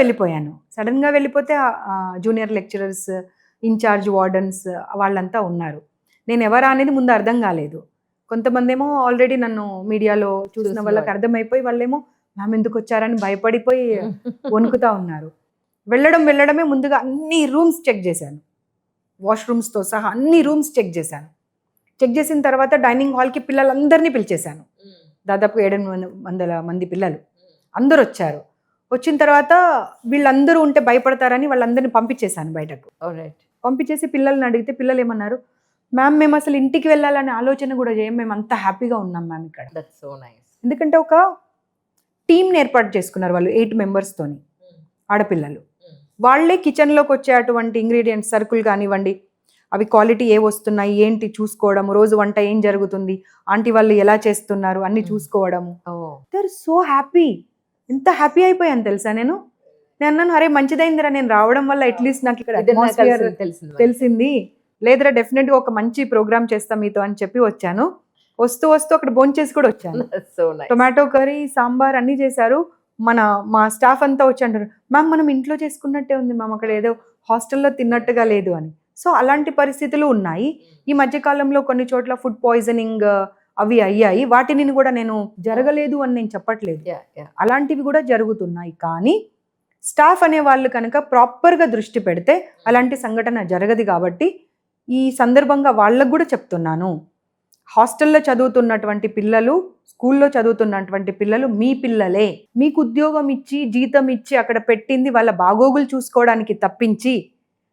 వెళ్ళిపోతే జూనియర్ లెక్చరర్స్, ఇన్ఛార్జ్ వార్డన్స్ వాళ్ళంతా ఉన్నారు. నేను ఎవరా అనేది ముందు అర్థం కాలేదు. కొంతమంది ఏమో ఆల్రెడీ నన్ను మీడియాలో చూసిన వాళ్ళకి అర్థమైపోయి వాళ్ళేమో మ్యామ్ ఎందుకు వచ్చారని భయపడిపోయి వణుకుతా ఉన్నారు. వెళ్ళడమే ముందుగా అన్ని రూమ్స్ చెక్ చేశాను, వాష్రూమ్స్తో సహా అన్ని రూమ్స్ చెక్ చేసిన తర్వాత డైనింగ్ హాల్కి పిల్లలందరినీ పిలిచేశాను. దాదాపు 700 మంది పిల్లలు అందరూ వచ్చారు. వచ్చిన తర్వాత వీళ్ళందరూ ఉంటే భయపడతారని వాళ్ళందరినీ పంపించేశాను బయటకు. రైట్. పంపించేసి పిల్లల్ని అడిగితే పిల్లలు ఏమన్నారు, మ్యామ్ మేము అసలు ఇంటికి వెళ్ళాలనే ఆలోచన కూడా చేయం, మేము అంత హ్యాపీగా ఉన్నాం మ్యామ్ ఇక్కడ. That's so nice. ఎందుకంటే ఒక టీంని ఏర్పాటు చేసుకున్నారు వాళ్ళు 8 మెంబర్స్తోని, ఆడపిల్లలు. వాళ్ళే కిచెన్లోకి వచ్చే అటువంటి ఇంగ్రీడియంట్స్, సరుకులు కానివ్వండి, అవి క్వాలిటీ ఏ వస్తున్నాయి ఏంటి చూసుకోవడం, రోజు వంట ఏం జరుగుతుంది, ఆంటీ వాళ్ళు ఎలా చేస్తున్నారు అన్ని చూసుకోవడము. They are so happy. ఎంత హ్యాపీ అయిపోయాను తెలుసా నేను అన్నాను, అరే మంచిదైందిరా నేను రావడం వల్ల అట్లీస్ట్ నాకు ఇక్కడ అట్మాస్ఫియర్ తెలిసింది, లేదురా డెఫినెట్గా ఒక మంచి ప్రోగ్రామ్ చేస్తాం మీతో అని చెప్పి వచ్చాను. వస్తూ అక్కడ భోంచేసి కూడా వచ్చాను. టొమాటో కర్రీ, సాంబార్ అన్నీ చేశారు. మా స్టాఫ్ అంతా వచ్చి అంటారు, మ్యామ్ మనం ఇంట్లో చేసుకున్నట్టే ఉంది మ్యామ్, అక్కడ ఏదో హాస్టల్లో తిన్నట్టుగా లేదు అని. సో అలాంటి పరిస్థితులు ఉన్నాయి. ఈ మధ్యకాలంలో కొన్ని చోట్ల ఫుడ్ పాయిజనింగ్ అవి అయ్యాయి. వాటిని కూడా నేను జరగలేదు అని నేను చెప్పట్లేదు, అలాంటివి కూడా జరుగుతున్నాయి. కానీ స్టాఫ్ అనే వాళ్ళు కనుక ప్రాపర్గా దృష్టి పెడితే అలాంటి సంఘటన జరగదు. కాబట్టి ఈ సందర్భంగా వాళ్ళకు కూడా చెప్తున్నాను, హాస్టల్లో చదువుతున్నటువంటి పిల్లలు, స్కూల్లో చదువుతున్నటువంటి పిల్లలు మీ పిల్లలే. మీకు ఉద్యోగం ఇచ్చి జీతం ఇచ్చి అక్కడ పెట్టింది వాళ్ళ బాగోగులు చూసుకోవడానికి తప్పించి,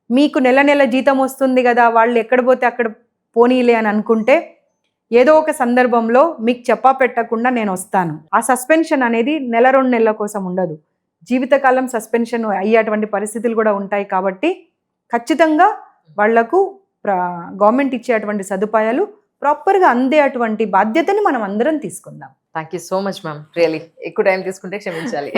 మీకు నెల జీతం వస్తుంది కదా వాళ్ళు ఎక్కడ పోతే అక్కడ పోనీలే అని అనుకుంటే ఏదో ఒక సందర్భంలో మీకు చెప్పా పెట్టకుండా నేను వస్తాను. ఆ సస్పెన్షన్ అనేది 1-2 నెలల కోసం ఉండదు, జీవితకాలం సస్పెన్షన్ అయ్యేటువంటి పరిస్థితులు కూడా ఉంటాయి. కాబట్టి ఖచ్చితంగా వాళ్లకు గవర్నమెంట్ ఇచ్చేటువంటి సదుపాయాలు ప్రాపర్గా అందే అటువంటి బాధ్యతని మనం అందరం తీసుకుందాం. Thank you so much ma'am. Really ఎక్కువ టైం తీసుకుంటే క్షమించాలి.